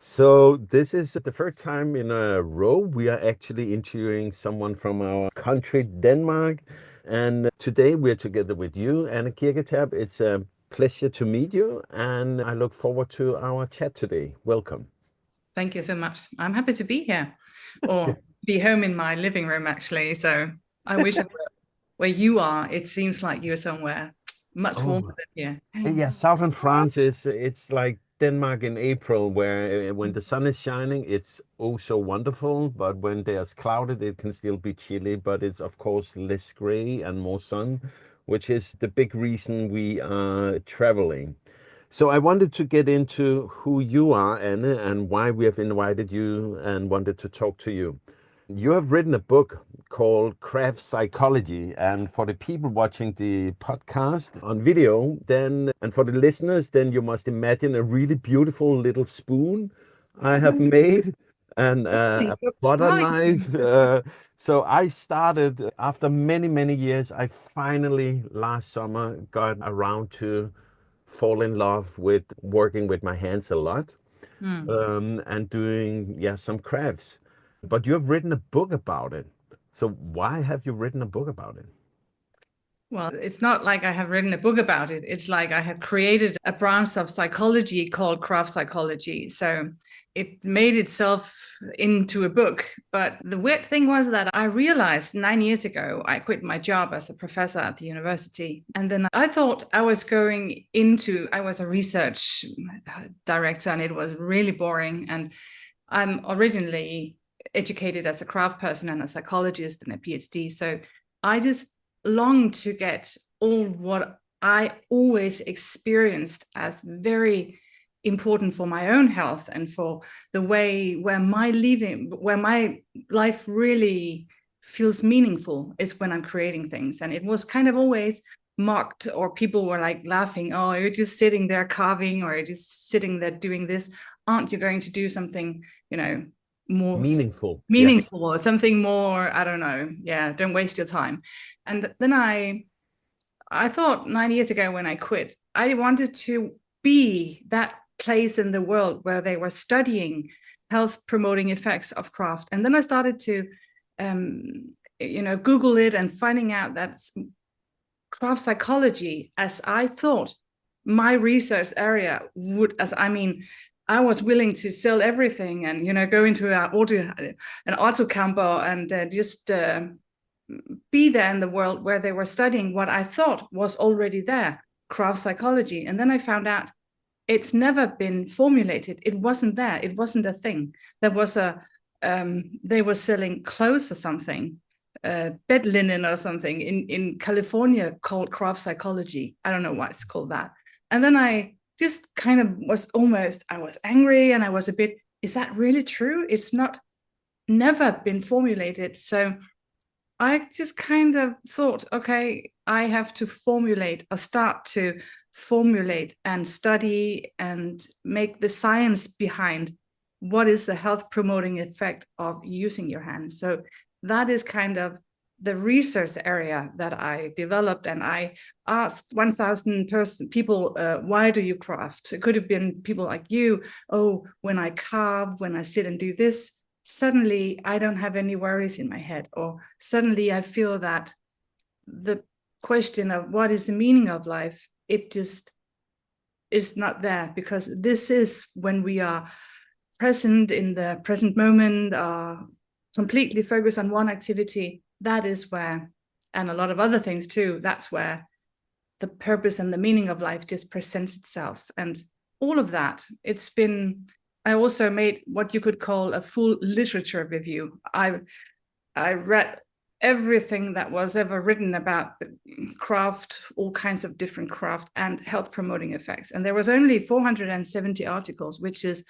So this is the first time in a row we are actually interviewing someone from our country, Denmark. And today we're together with you, Anna Kirketerp. It's a pleasure to meet you, and I look forward to our chat today. Welcome. Thank you so much. I'm happy to be here or be home in my living room, actually. So I wish I were where you are. It seems like you're somewhere much warmer Oh, than here. yeah, southern France is it's like Denmark in April, where when the sun is shining, it's oh so wonderful. But when there's clouded, it can still be chilly. But it's of course less gray and more sun, which is the big reason we are traveling. So I wanted to get into who you are, Anne, and why we have invited you and wanted to talk to you. You have written a book called Craft Psychology, and for the people watching the podcast on video, then and for the listeners, then you must imagine a really beautiful little spoon I have made and a butter knife. So I started after many, many years. I finally last summer got around to fall in love with working with my hands a lot Hmm. and doing some crafts. But you have written a book about it. So why have you written a book about it? Well, it's not like I have written a book about it. It's like I have created a branch of psychology called craft psychology. So it made itself into a book. But the weird thing was that I realized 9 years ago, I quit my job as a professor at the university. And then I thought I was I was a research director, and it was really boring. And I'm originally educated as a craft person and a psychologist and a PhD. So I just long to get all what I always experienced as very important for my own health and for the way where my life really feels meaningful is when I'm creating things. And it was kind of always mocked, or people were like laughing, oh, you're just sitting there carving, or you're just sitting there doing this. Aren't you going to do something, more Meaningful. Yes. meaningful or something more, I don't know. Yeah, don't waste your time. And then I thought 9 years ago when I quit, I wanted to be that place in the world where they were studying health promoting effects of craft. And then I started to Google it and finding out that craft psychology, as I thought my research area would, I was willing to sell everything and go into an auto camper and just be there in the world where they were studying what I thought was already there, craft psychology. And then I found out it's never been formulated. It wasn't there. It wasn't a thing. There was they were selling clothes or something, bed linen or something in California called craft psychology. I don't know why it's called that. And then I just kind of I was angry, and I was a bit, is that really true? It's never been formulated. So I just kind of thought, okay, I have to start to formulate and study and make the science behind what is the health promoting effect of using your hands. So that is kind of the research area that I developed. And I asked 1,000 people, why do you craft? It could have been people like you. Oh, when I carve, when I sit and do this, suddenly I don't have any worries in my head. Or suddenly I feel that the question of what is the meaning of life, it just is not there, because this is when we are present in the present moment, completely focused on one activity. That is where, and a lot of other things too, that's where the purpose and the meaning of life just presents itself. And all of that, I also made what you could call a full literature review. I read everything that was ever written about the craft, all kinds of different craft and health promoting effects. And there was only 470 articles, which is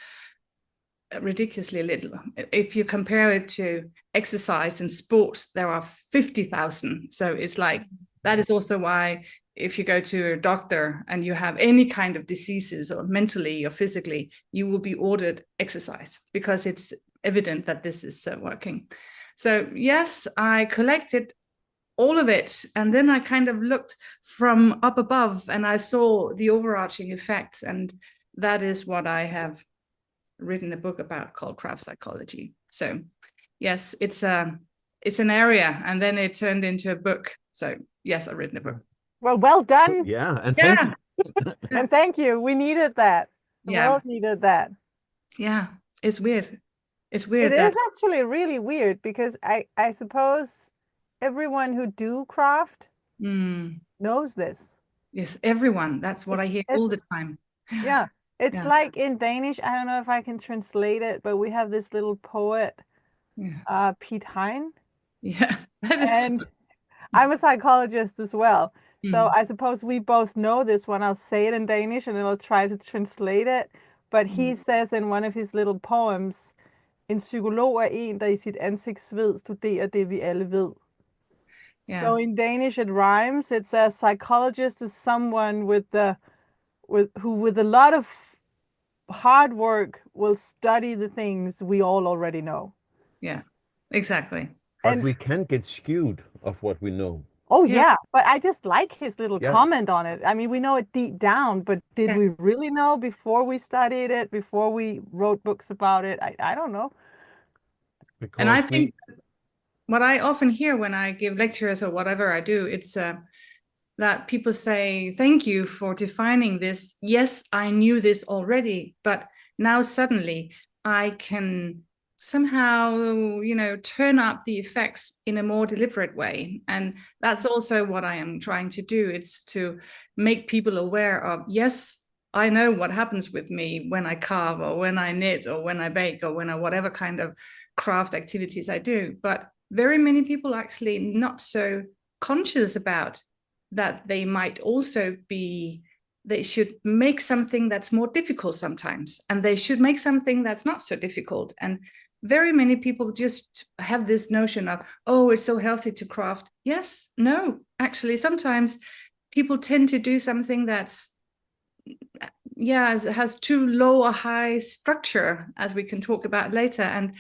ridiculously little. If you compare it to exercise and sports, there are 50,000. So it's like, that is also why if you go to a doctor and you have any kind of diseases, or mentally or physically, you will be ordered exercise, because it's evident that this is working. So yes, I collected all of it, and then I kind of looked from up above and I saw the overarching effects, and that is what I have written a book about called Craft Psychology. So yes, it's an area, and then it turned into a book. So yes, I've written a book. Well done. Yeah, and thank Yeah. you. And thank you. We needed that. The Yeah. world needed that. Yeah. It's weird. It's It weird that is actually really weird because I suppose everyone who do craft knows this. yes, everyone. That's what I hear all the time. Yeah. It's Yeah. like in Danish, I don't know if I can translate it, but we have this little poet, Yeah. Piet Hein. Yeah. That is And I'm a psychologist as well. So Mm. I suppose we both know this one. I'll say it in Danish and then I'll try to translate it. But he says in one of his little poems, en psykolog er en, der i sit ansigtssved studerer det, vi alle ved. Yeah. So in Danish it rhymes. It's a psychologist is someone with a lot of hard work will study the things we all already know. Yeah, exactly. But we can get skewed of what we know. Oh Yeah. yeah, but I just like his little comment on it. I mean, we know it deep down, but did we really know before we studied it, before we wrote books about it? I don't know. Because and I think what I often hear when I give lectures or whatever I do, it's that people say, thank you for defining this. Yes, I knew this already, but now suddenly I can somehow, turn up the effects in a more deliberate way. And that's also what I am trying to do. It's to make people aware of, yes, I know what happens with me when I carve or when I knit or when I bake or when I whatever kind of craft activities I do. But very many people actually not so conscious about that they might also be, they should make something that's more difficult sometimes, and they should make something that's not so difficult. And very many people just have this notion of, oh, it's so healthy to craft. Yes, no, actually, sometimes people tend to do something that's, has too low or high structure, as we can talk about later. And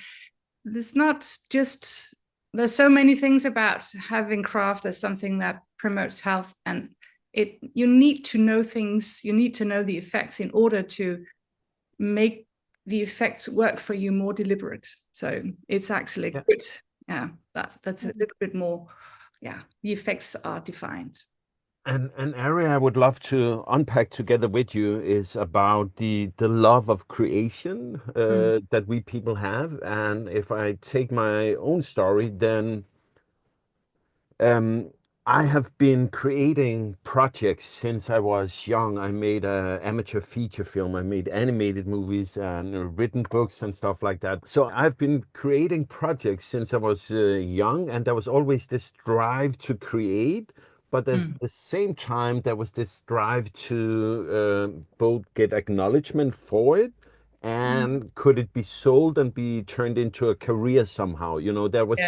there's not just, there's so many things about having craft as something that promotes health, and you need to know things, you need to know the effects in order to make the effects work for you more deliberate. So it's actually good. Yeah, that's a little bit more, the effects are defined. And an area I would love to unpack together with you is about the love of creation that we people have. And if I take my own story, then I have been creating projects since I was young. I made an amateur feature film. I made animated movies and written books and stuff like that. So I've been creating projects since I was young, and there was always this drive to create. But at the same time, there was this drive to both get acknowledgement for it, and could it be sold and be turned into a career somehow? You know, there was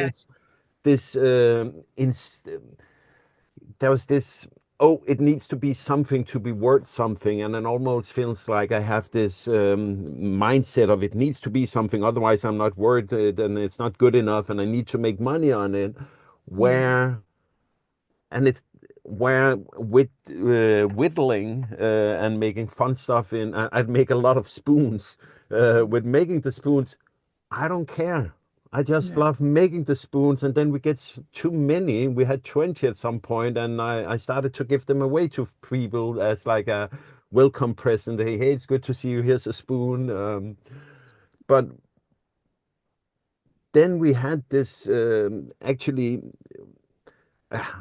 there was this, oh, it needs to be something to be worth something, and it almost feels like I have this mindset of it needs to be something, otherwise I'm not worth it and it's not good enough and I need to make money on it. Where with whittling and making fun stuff I'd make a lot of spoons. With making the spoons, I don't care. I just love making the spoons, and then we get too many. We had 20 at some point, and I started to give them away to people as like a welcome present. Hey, it's good to see you. Here's a spoon. But then we had this actually,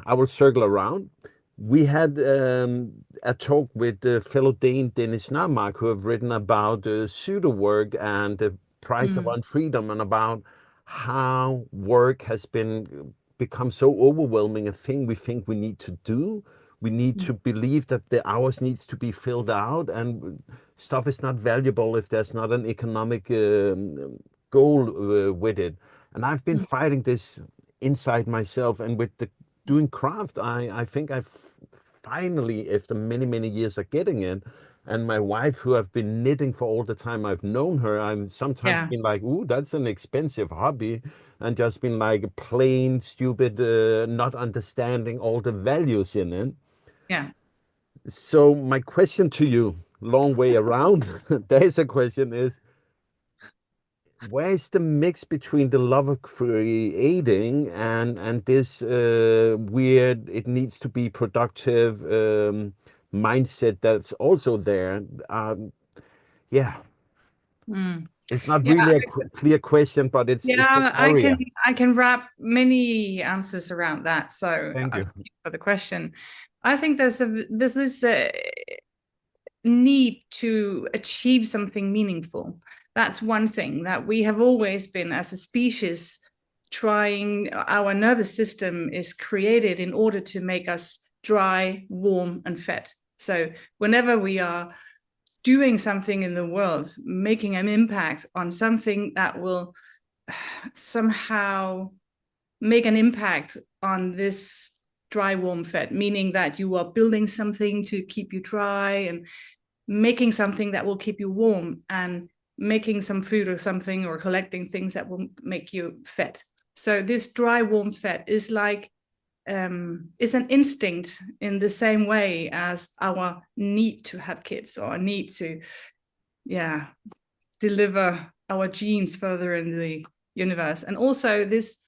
I will circle around. We had a talk with the fellow Dane, Dennis Narmark, who have written about pseudo work and the price of unfreedom, and about how work has become so overwhelming a thing we think we need to do. We need to believe that the hours needs to be filled out, and stuff is not valuable if there's not an economic goal with it. And I've been fighting this inside myself, and with the doing craft, I think I've finally, after many, many years of getting it. And my wife, who I've been knitting for all the time I've known her, I'm sometimes been like, ooh, that's an expensive hobby. And just been like plain stupid, not understanding all the values in it. Yeah. So my question to you, long way around, there is a question is, where's the mix between the love of creating and this weird, it needs to be productive mindset that's also there? Yeah, Mm. it's not Yeah, really a clear question, but it's an yeah, area. I can wrap many answers around that. So Thank you. thank you for the question. I think there's this need to achieve something meaningful. That's one thing that we have always been as a species trying. Our nervous system is created in order to make us dry, warm, and fed. So whenever we are doing something in the world, making an impact on something that will somehow make an impact on this dry, warm, fed, meaning that you are building something to keep you dry and making something that will keep you warm and making some food or something or collecting things that will make you fed. So this dry, warm, fed is like is an instinct in the same way as our need to have kids or need to deliver our genes further in the universe. And also this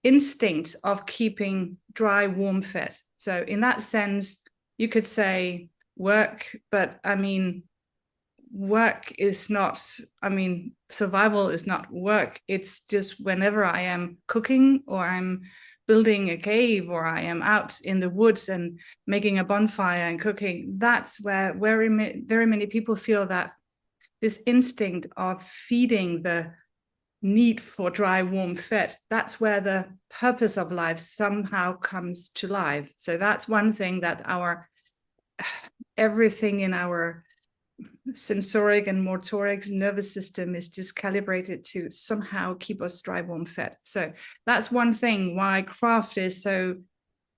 instinct of keeping dry, warm, fed. So in that sense, you could say work, but I mean, work is not, I mean, survival is not work. It's just whenever I am cooking or I'm building a cave or I am out in the woods and making a bonfire and cooking, that's where very many people feel that this instinct of feeding the need for dry, warm, fed, that's where the purpose of life somehow comes to life. So that's one thing, that our everything in our sensoric and motoric nervous system is just calibrated to somehow keep us dry, warm, fed. So that's one thing why craft is so,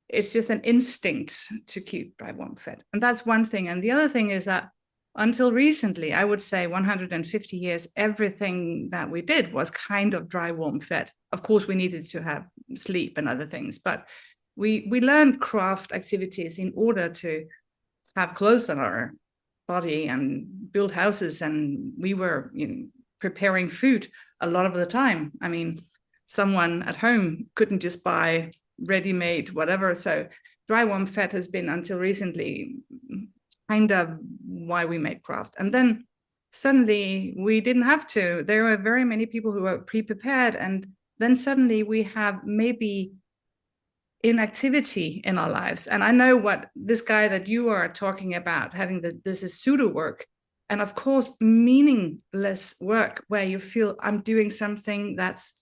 it's just an instinct to keep dry, warm, fed. And that's one thing. And the other thing is that until recently, I would say 150 years, everything that we did was kind of dry, warm, fed. Of course, we needed to have sleep and other things, but we learned craft activities in order to have clothes on our body and build houses. And we were preparing food a lot of the time. I mean, someone at home couldn't just buy ready-made whatever. So dry, warm, fed has been until recently kind of why we make craft. And then suddenly we didn't have to. There were very many people who were pre-prepared, and then suddenly we have maybe inactivity in our lives. And I know what this guy that you are talking about, having this is pseudo work, and of course meaningless work where you feel I'm doing something that's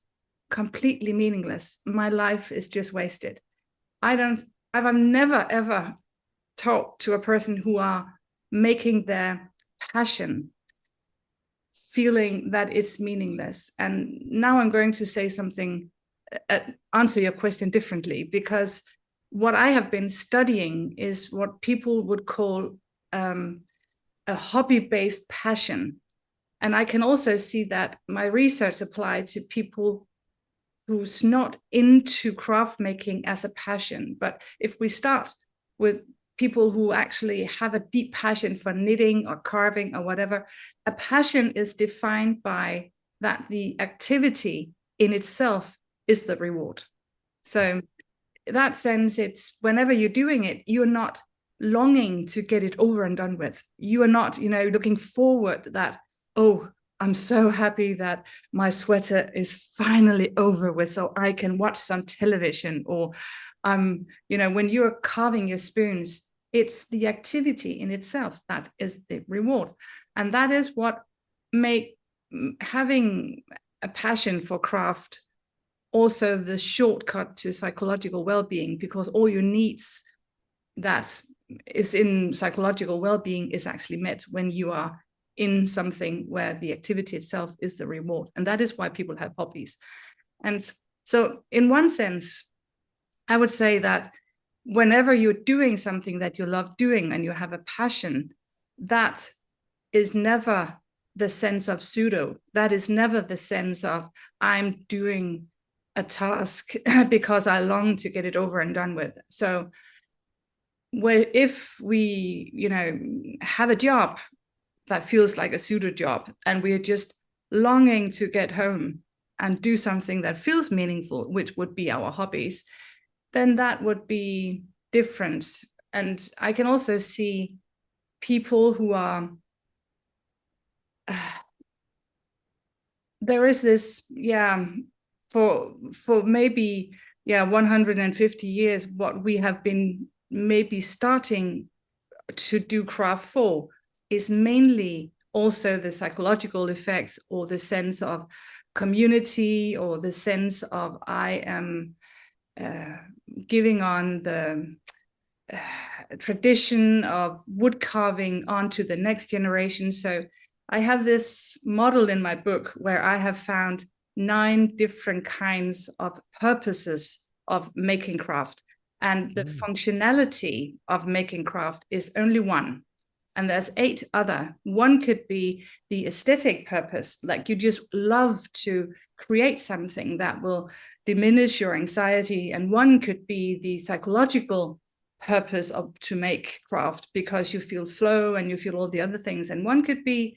completely meaningless. My life is just wasted. I've never ever talk to a person who are making their passion feeling that it's meaningless. And now I'm going to say something, answer your question differently, because what I have been studying is what people would call a hobby-based passion. And I can also see that my research applied to people who's not into craft making as a passion. But if we start with people who actually have a deep passion for knitting or carving or whatever, a passion is defined by that the activity in itself is the reward. So in that sense, it's whenever you're doing it, you're not longing to get it over and done with. You are not, looking forward that, oh, I'm so happy that my sweater is finally over with so I can watch some television. Or when you're carving your spoons, it's the activity in itself that is the reward. And that is what make having a passion for craft also the shortcut to psychological well-being, because all your needs that is in psychological well-being is actually met when you are in something where the activity itself is the reward. And that is why people have hobbies. And so in one sense, I would say that whenever you're doing something that you love doing and you have a passion, that is never the sense of pseudo. That is never the sense of I'm doing a task because I long to get it over and done with. So if we, have a job that feels like a pseudo job and we're just longing to get home and do something that feels meaningful, which would be our hobbies, then that would be different. And I can also see people who are there is this, for maybe 150 years, what we have been maybe starting to do craft for is mainly also the psychological effects, or the sense of community, or the sense of I am giving on the tradition of wood carving onto the next generation. So I have this model in my book where I have found 9 different kinds of purposes of making craft. And the functionality of making craft is only one. And there's 8 other. One could be the aesthetic purpose, like you just love to create something that will diminish your anxiety. And one could be the psychological purpose of to make craft, because you feel flow and you feel all the other things. And one could be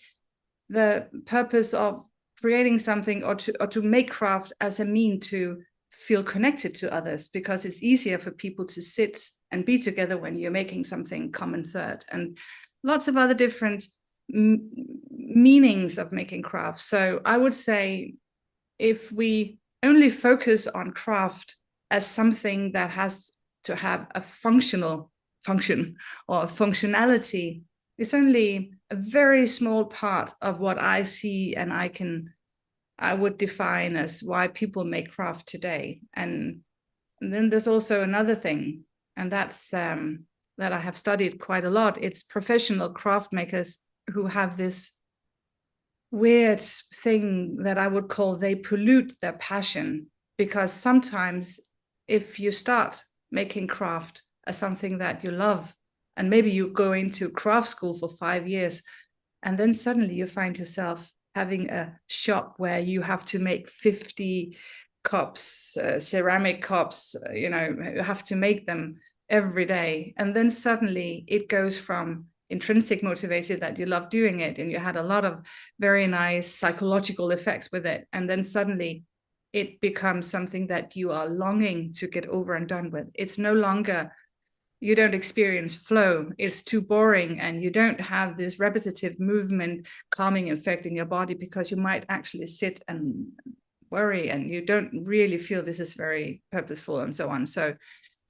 the purpose of creating something, or to make craft as a mean to feel connected to others, because it's easier for people to sit and be together when you're making something common third, and lots of other different meanings of making craft. So I would say, if we only focus on craft as something that has to have a function or functionality, it's only a very small part of what I see and I would define as why people make craft today. And then there's also another thing, and that's that I have studied quite a lot. It's professional craft makers who have this weird thing that I would call they pollute their passion, because sometimes if you start making craft as something that you love, and maybe you go into craft school for 5 years, and then suddenly you find yourself having a shop where you have to make 50 cups, ceramic cups, you have to make them every day. And then suddenly it goes from intrinsic motivated that you love doing it and you had a lot of very nice psychological effects with it, and then suddenly it becomes something that you are longing to get over and done with. It's no longer, you don't experience flow, it's too boring, and you don't have this repetitive movement calming effect in your body, because you might actually sit and worry and you don't really feel this is very purposeful and so on. So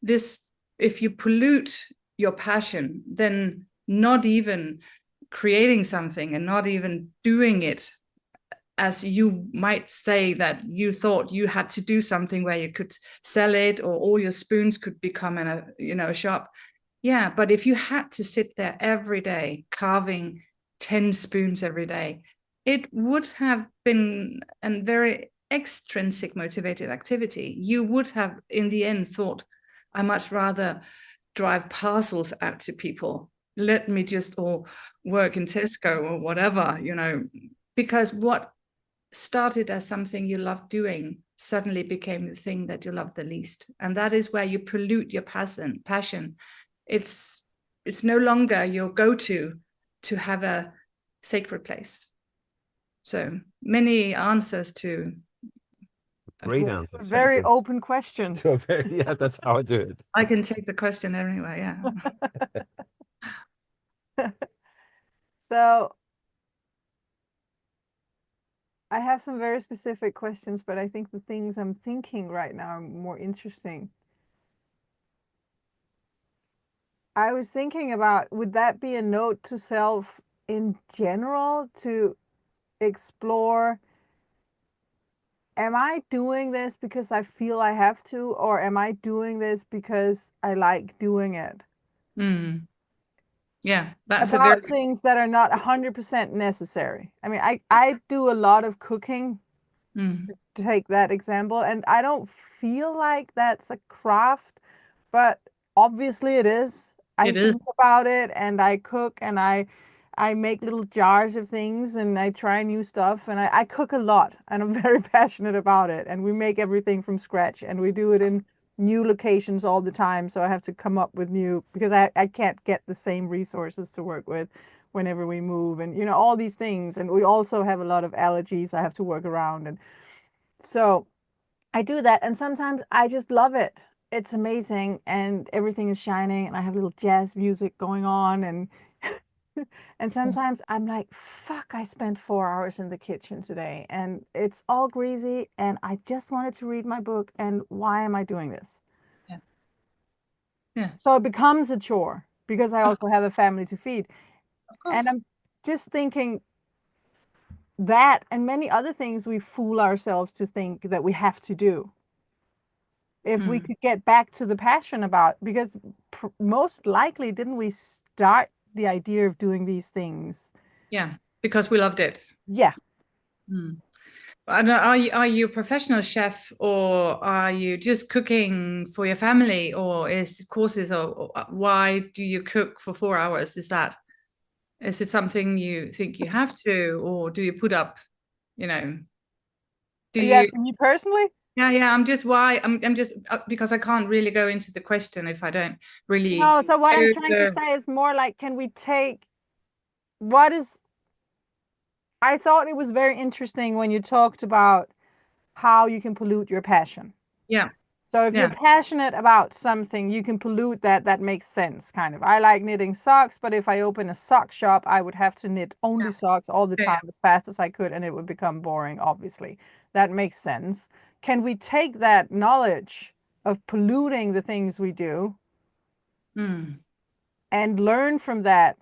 this, if you pollute your passion, then not even creating something and not even doing it as you might say that you thought you had to do something where you could sell it, or all your spoons could become a shop. Yeah, but if you had to sit there every day carving 10 spoons every day, it would have been a very extrinsic motivated activity. You would have in the end thought, I much rather drive parcels out to people. Let me just all work in Tesco or whatever, because what started as something you loved doing suddenly became the thing that you loved the least. And that is where you pollute your passion. It's no longer your go-to to have a sacred place. So many answers to Great answer. Very open question. Yeah, that's how I do it. I can take the question anyway, yeah. So I have some very specific questions, but I think the things I'm thinking right now are more interesting. I was thinking about, would that be a note to self in general, to explore, am I doing this because I feel I have to, or am I doing this because I like doing it? Yeah, that's about things that are not 100% necessary. I mean, I do a lot of cooking, to take that example, and I don't feel like that's a craft, but obviously it is. I think about it, and I cook, and I make little jars of things, and I try new stuff, and I cook a lot, and I'm very passionate about it, and we make everything from scratch, and we do it in new locations all the time, so I have to come up with new, because I can't get the same resources to work with. whenever we move, and you know, all these things. And we also have a lot of allergies I have to work around, and so I do that, and sometimes I just love it. It's amazing, and everything is shining, and I have little jazz music going on, and and sometimes I'm like, fuck, I spent 4 hours in the kitchen today, and it's all greasy, and I just wanted to read my book, and why am I doing this? Yeah. Yeah. So it becomes a chore because I also have a family to feed. Of course. And I'm just thinking that and many other things we fool ourselves to think that we have to do. If we could get back to the passion about, because most likely, didn't we start the idea of doing these things? Yeah, because we loved it. Yeah. I don't know, are you a professional chef, or are you just cooking for your family, or is it courses, or why do you cook for 4 hours? Is it something you think you have to, or do you put up, you know, Are you asking me personally? Yeah, I'm just because I can't really go into the question if I don't really. No, so what I'm trying to say is more like, can we take I thought it was very interesting when you talked about how you can pollute your passion. Yeah. So if you're passionate about something, you can pollute that. That makes sense, kind of. I like knitting socks, but if I open a sock shop, I would have to knit only socks all the time as fast as I could, and it would become boring, obviously. That makes sense. Can we take that knowledge of polluting the things we do and learn from that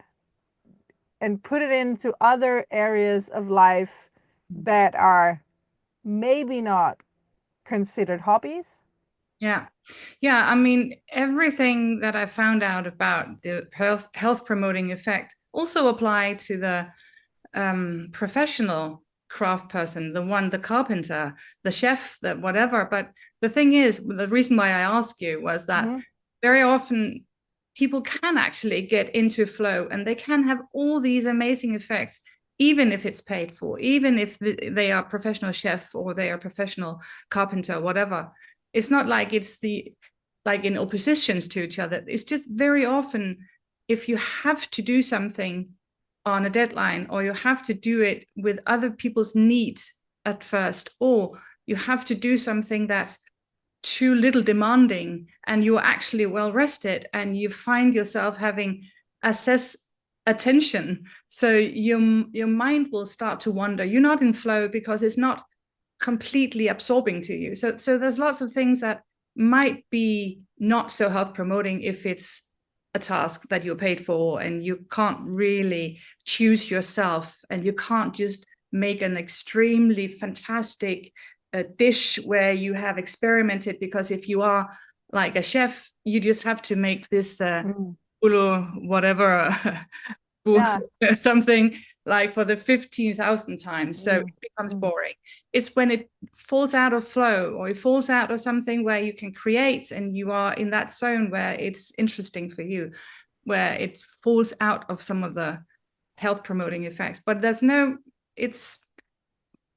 and put it into other areas of life that are maybe not considered hobbies? Yeah. I mean, everything that I found out about the health promoting effect also apply to the professional craft person, the carpenter, the chef, the whatever. But the thing is, the reason why I asked you was that very often people can actually get into flow, and they can have all these amazing effects, even if it's paid for, even if they are professional chef or they are professional carpenter, whatever. It's not like it's like in oppositions to each other. It's just very often, if you have to do something on a deadline, or you have to do it with other people's needs at first, or you have to do something that's too little demanding, and you're actually well rested, and you find yourself having assess attention, so your mind will start to wander. You're not in flow because it's not completely absorbing to you. So there's lots of things that might be not so health promoting if it's a task that you're paid for, and you can't really choose yourself, and you can't just make an extremely fantastic dish where you have experimented, because if you are like a chef, you just have to make this whatever something like for the 15,000th time, so it becomes boring. It's when it falls out of flow, or it falls out of something where you can create, and you are in that zone where it's interesting for you, where it falls out of some of the health promoting effects. But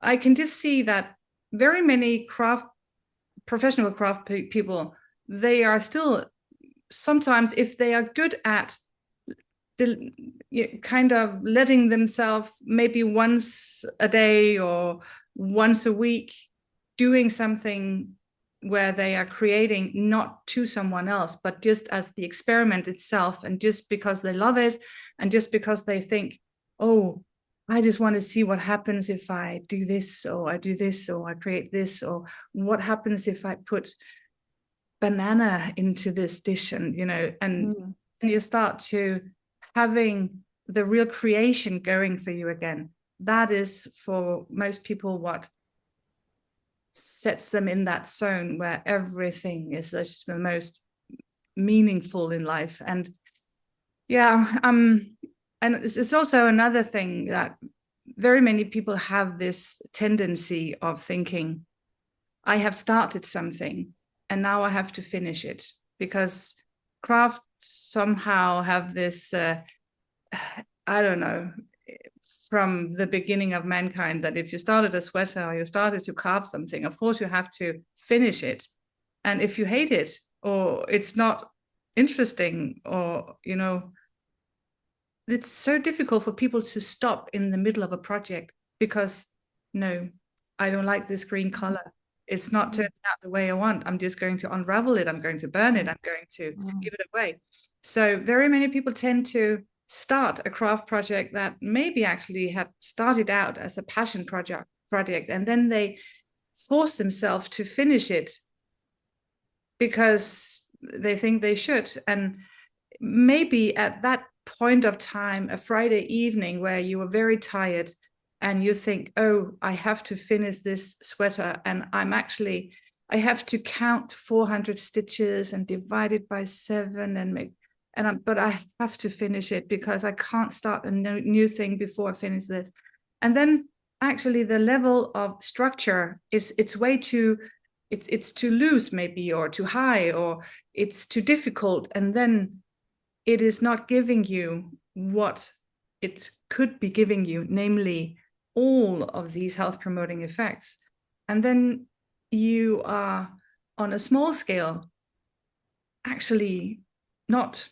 I can just see that very many professional craft people, they are still, sometimes if they are good at kind of letting themselves maybe once a day or once a week doing something where they are creating, not to someone else, but just as the experiment itself, and just because they love it, and just because they think, oh, I just want to see what happens if I do this, or I do this, or I create this, or what happens if I put banana into this dish, and and you start to having the real creation going for you again. That is, for most people, what sets them in that zone where everything is just the most meaningful in life. And and it's also another thing that very many people have this tendency of thinking, I have started something and now I have to finish it, because crafts somehow have this I don't know, from the beginning of mankind, that if you started a sweater or you started to carve something, of course you have to finish it. And if you hate it, or it's not interesting, or it's so difficult for people to stop in the middle of a project because, no, I don't like this green color. It's not turning out the way I want. I'm just going to unravel it. I'm going to burn it. I'm going to give it away. So very many people tend to start a craft project that maybe actually had started out as a passion project, and then they force themselves to finish it because they think they should. And maybe at that point of time, a Friday evening where you are very tired and you think, oh, I have to finish this sweater, and I have to count 400 stitches and divide it by 7 but I have to finish it because I can't start a new thing before I finish this. And then actually the level of structure it's way too, it's too loose maybe, or too high, or it's too difficult, and then it is not giving you what it could be giving you, namely all of these health promoting effects. And then you are on a small scale actually not,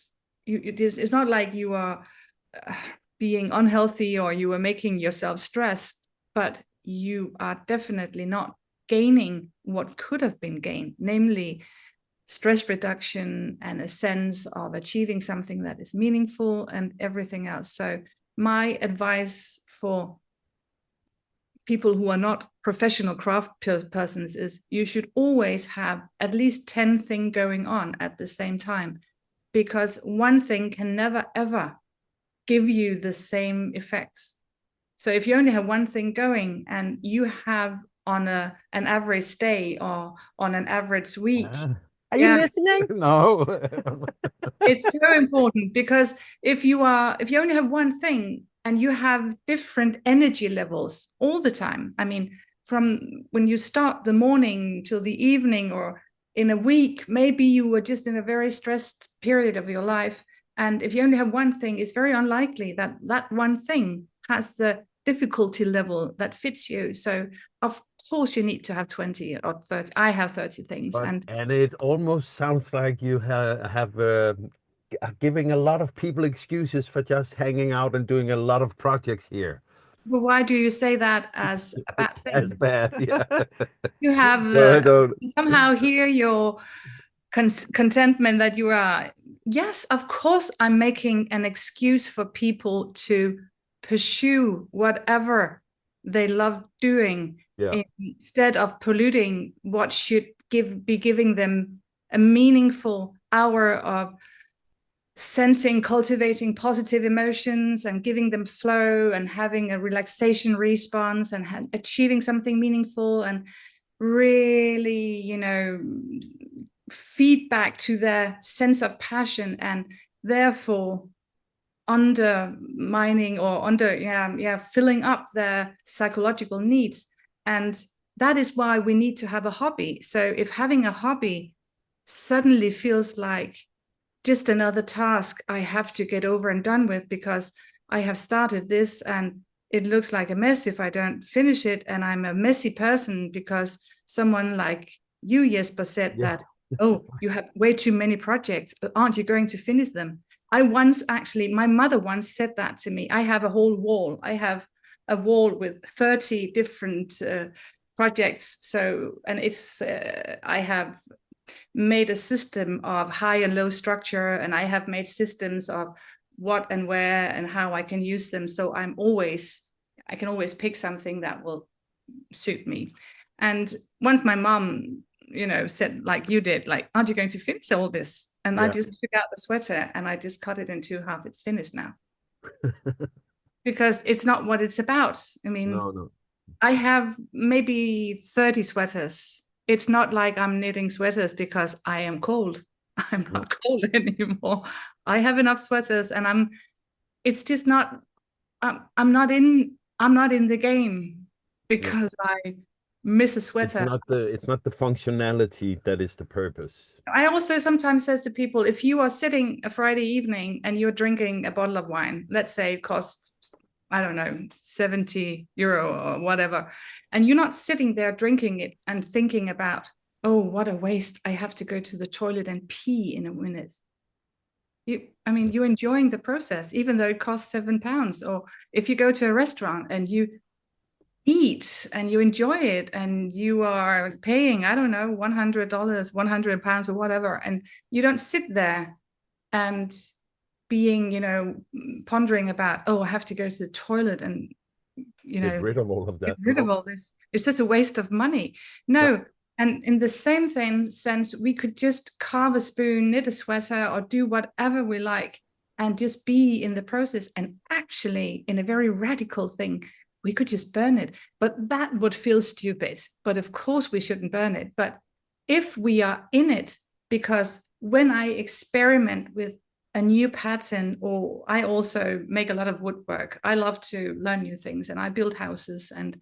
it's not like you are being unhealthy or you are making yourself stressed, but you are definitely not gaining what could have been gained, namely stress reduction and a sense of achieving something that is meaningful and everything else. So my advice for people who are not professional craft persons is you should always have at least 10 things going on at the same time, because one thing can never ever give you the same effects. So if you only have one thing going and you have on an average day or on an average week, are you listening? No. It's so important, because if you only have one thing and you have different energy levels all the time, I mean, from when you start the morning till the evening, or in a week, maybe you were just in a very stressed period of your life. And if you only have one thing, it's very unlikely that that one thing has the difficulty level that fits you. So of course you need to have 20 or 30. I have 30 things. And it almost sounds like you have giving a lot of people excuses for just hanging out and doing a lot of projects here. But why do you say that as a bad thing? As bad, yeah. You have somehow here your contentment that you are, yes, of course, I'm making an excuse for people to pursue whatever they love doing, instead of polluting what should be giving them a meaningful hour of sensing, cultivating positive emotions and giving them flow and having a relaxation response and achieving something meaningful and really, feedback to their sense of passion, and therefore undermining or filling up their psychological needs. And that is why we need to have a hobby. So if having a hobby suddenly feels like just another task I have to get over and done with because I have started this and it looks like a mess if I don't finish it, and I'm a messy person because someone like you, Jesper, said that, oh, you have way too many projects, aren't you going to finish them? My mother once said that to me. I have a whole wall. I have a wall with 30 different projects. So, and I have made a system of high and low structure, and I have made systems of what and where and how I can use them. So I can always pick something that will suit me. And once my mom, said, like you did, like, aren't you going to finish all this? And I just took out the sweater and I just cut it in two half. It's finished now. Because it's not what it's about. I mean, no. I have maybe 30 sweaters. It's not like I'm knitting sweaters because I am cold. I'm not cold anymore. I have enough sweaters, and it's just not, I'm not in the game because I miss a sweater. It's not the functionality that is the purpose. I also sometimes says to people, if you are sitting a Friday evening and you're drinking a bottle of wine, let's say it costs, I don't know, 70 euro or whatever, and you're not sitting there drinking it and thinking about, oh, what a waste, I have to go to the toilet and pee in a minute. you're enjoying the process, even though it costs £7. Or if you go to a restaurant and you eat and you enjoy it and you are paying, I don't know, $100, £100 or whatever, and you don't sit there and being, pondering about, I have to go to the toilet and, Get rid of all of that. Get rid of all this. It's just a waste of money. No. Yeah. And in the same sense, we could just carve a spoon, knit a sweater, or do whatever we like and just be in the process. And actually, in a very radical thing, we could just burn it. But that would feel stupid. But of course, we shouldn't burn it. But if we are in it, because when I experiment with a new pattern, or I also make a lot of woodwork, I love to learn new things, and I build houses and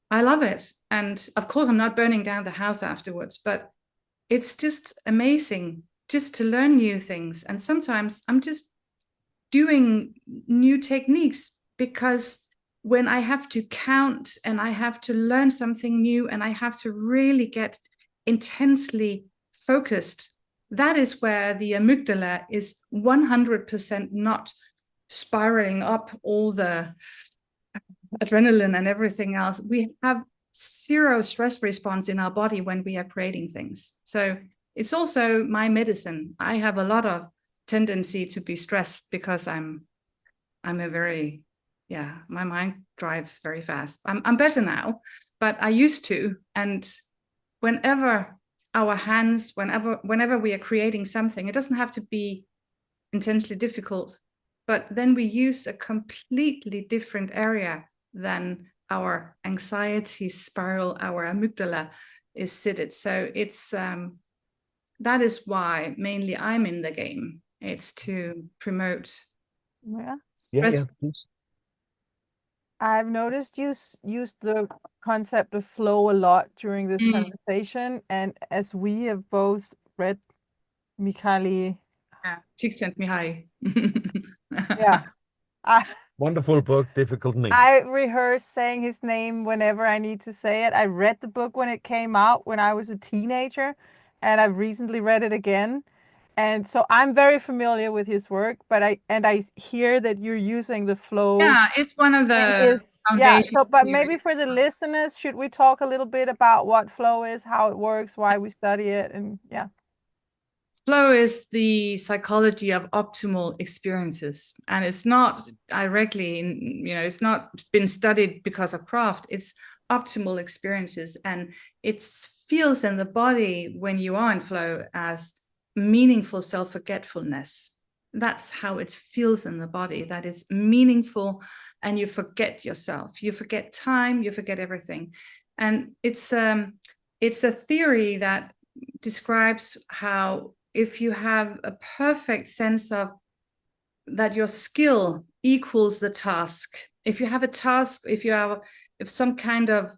I love it. And of course, I'm not burning down the house afterwards, but it's just amazing just to learn new things. And sometimes I'm just doing new techniques, because when I have to count and I have to learn something new and I have to really get intensely focused, that is where the amygdala is 100% not spiraling up all the adrenaline and everything else. We have zero stress response in our body when we are creating things. So it's also my medicine. I have a lot of tendency to be stressed because I'm a very, my mind drives very fast. I'm better now, but I used to. And whenever our hands, whenever we are creating something, it doesn't have to be intensely difficult, but then we use a completely different area than our anxiety spiral, our amygdala is seated. So it's that is why mainly I'm in the game. It's to promote stress. I've noticed you use the concept of flow a lot during this conversation, and as we have both read Mihaly. Csikszentmihalyi. Yeah. Wonderful book, difficult name. I rehearse saying his name whenever I need to say it. I read the book when it came out when I was a teenager, and I've recently read it again. And so I'm very familiar with his work, but I hear that you're using the flow. Yeah, it's one of the foundations. So, but maybe for the listeners, should we talk a little bit about what flow is, how it works, why we study it, and Flow is the psychology of optimal experiences, and it's not directly, it's not been studied because of craft. It's optimal experiences, and it feels in the body when you are in flow as meaningful self-forgetfulness. That's how it feels in the body, that it's meaningful, and you forget yourself, you forget time, you forget everything. And it's a theory that describes how, if you have a perfect sense of that your skill equals the task, if you have a task, if some kind of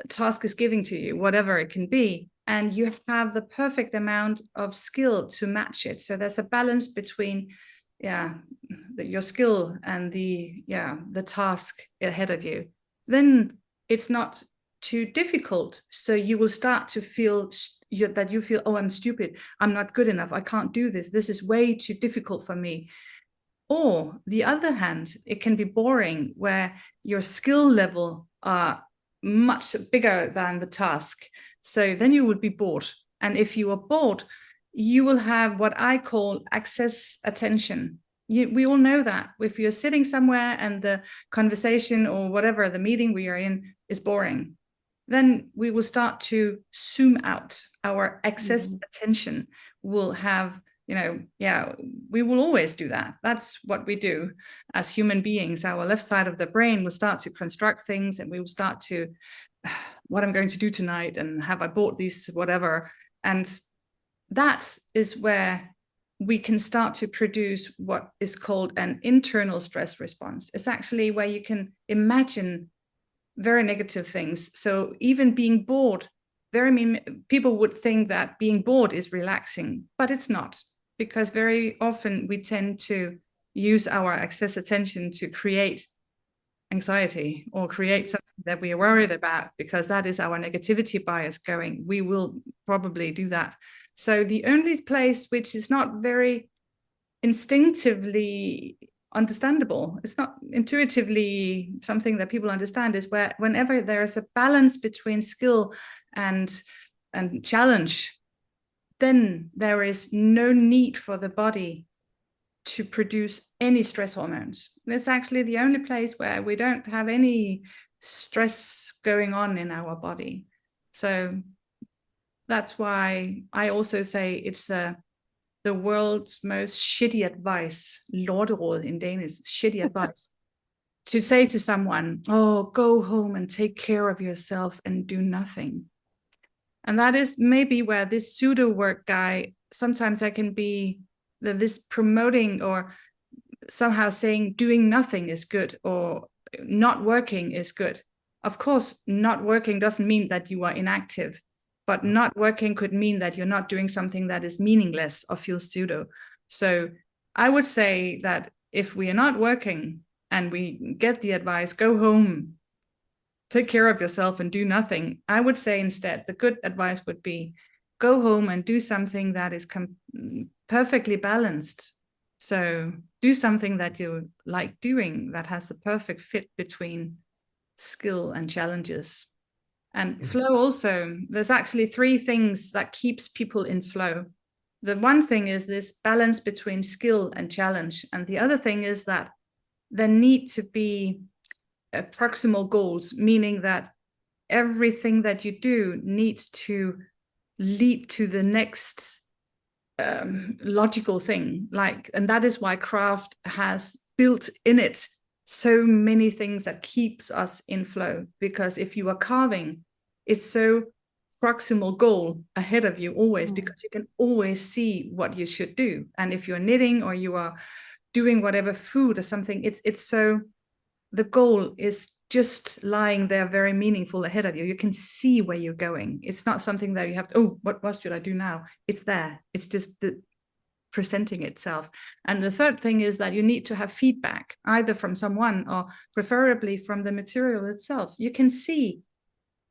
task is given to you, whatever it can be, and you have the perfect amount of skill to match it, so there's a balance between your skill and the task ahead of you, then it's not too difficult. So you will start to feel that you feel, I'm stupid, I'm not good enough, I can't do this, this is way too difficult for me. Or the other hand, it can be boring, where your skill level are much bigger than the task. So then you would be bored. And if you are bored, you will have what I call access attention. We all know that if you're sitting somewhere and the conversation or whatever, the meeting we are in is boring, then we will start to zoom out. Our excess attention will have, we will always do that. That's what we do as human beings. Our left side of the brain will start to construct things, and we will start to, what I'm going to do tonight, and have I bought these, whatever. And that is where we can start to produce what is called an internal stress response. It's actually where you can imagine very negative things. So even being bored, people would think that being bored is relaxing, but it's not, because very often we tend to use our excess attention to create anxiety or create something that we are worried about, because that is our negativity bias going. We will probably do that. So the only place which is not very instinctively understandable. It's not intuitively something that people understand, is where whenever there is a balance between skill and challenge, then there is no need for the body to produce any stress hormones. It's actually the only place where we don't have any stress going on in our body. So that's why I also say it's the world's most shitty advice, lorteråd in Danish, shitty advice, to say to someone, oh, go home and take care of yourself and do nothing. And that is maybe where this pseudo work guy, sometimes I can be this promoting or somehow saying doing nothing is good or not working is good. Of course, not working doesn't mean that you are inactive, but not working could mean that you're not doing something that is meaningless or feels pseudo. So I would say that if we are not working and we get the advice, go home, take care of yourself and do nothing, I would say instead, the good advice would be go home and do something that is perfectly balanced. So do something that you like doing, that has the perfect fit between skill and challenges. And flow also, there's actually 3 things that keeps people in flow. The one thing is this balance between skill and challenge. And the other thing is that there need to be proximal goals, meaning that everything that you do needs to lead to the next logical thing. And that is why craft has built in it so many things that keeps us in flow. Because if you are carving, it's so proximal goal ahead of you always, because you can always see what you should do. And if you're knitting or you are doing whatever food or something, it's so the goal is just lying there very meaningful ahead of you. You can see where you're going. It's not something that you have to, oh, what should I do now? It's there. It's just presenting itself. And the third thing is that you need to have feedback, either from someone or preferably from the material itself. You can see,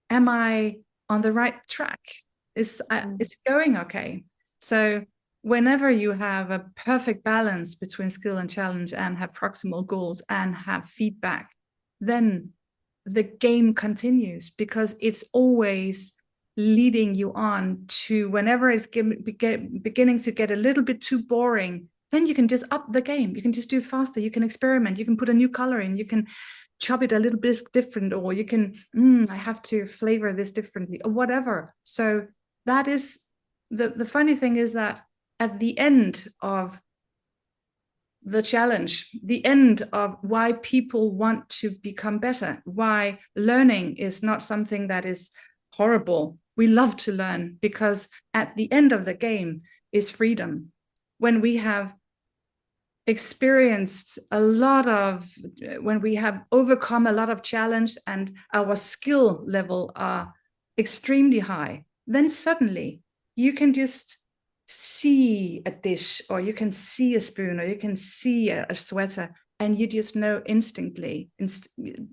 am I on the right track? Is it going okay? So whenever you have a perfect balance between skill and challenge and have proximal goals and have feedback, then the game continues, because it's always leading you on to, whenever it's beginning to get a little bit too boring, then you can just up the game. You can just do it faster. You can experiment. You can put a new color in. You can chop it a little bit different, or you can, I have to flavor this differently, or whatever. So that is, the funny thing is that at the end of the challenge, the end of why people want to become better, why learning is not something that is horrible. We love to learn, because at the end of the game is freedom. When we have experienced a lot of, when we have overcome a lot of challenge and our skill level are extremely high, then suddenly you can just see a dish, or you can see a spoon, or you can see a sweater, and you just know instantly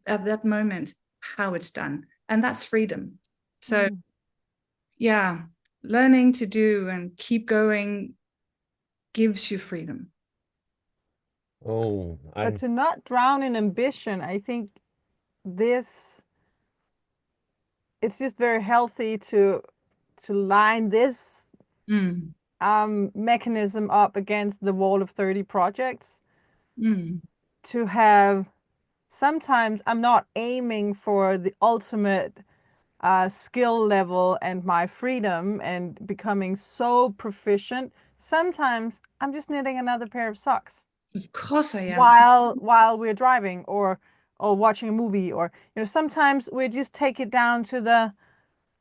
at that moment how it's done. And that's freedom. So yeah, learning to do and keep going gives you freedom. But to not drown in ambition, I think it's just very healthy to line this mechanism up against the wall of 30 projects. To have, sometimes I'm not aiming for the ultimate skill level and my freedom and becoming so proficient. Sometimes I'm just knitting another pair of socks. Of course I am. While we're driving or watching a movie, or sometimes we just take it down to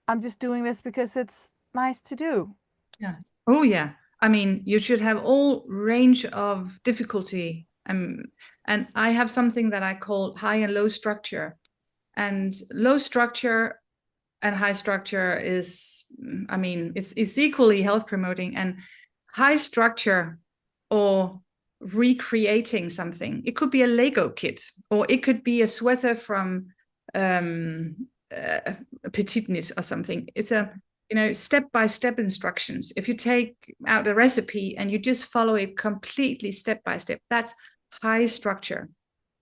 I'm just doing this because it's nice to do. Yeah. Oh yeah. I mean, you should have all range of difficulty. And I have something that I call high and low structure. And low structure and high structure is, I mean, it's equally health promoting. And high structure, or recreating something, it could be a Lego kit, or it could be a sweater from Petit Knit or something. step-by-step instructions. If you take out a recipe and you just follow it completely step by step, that's high structure.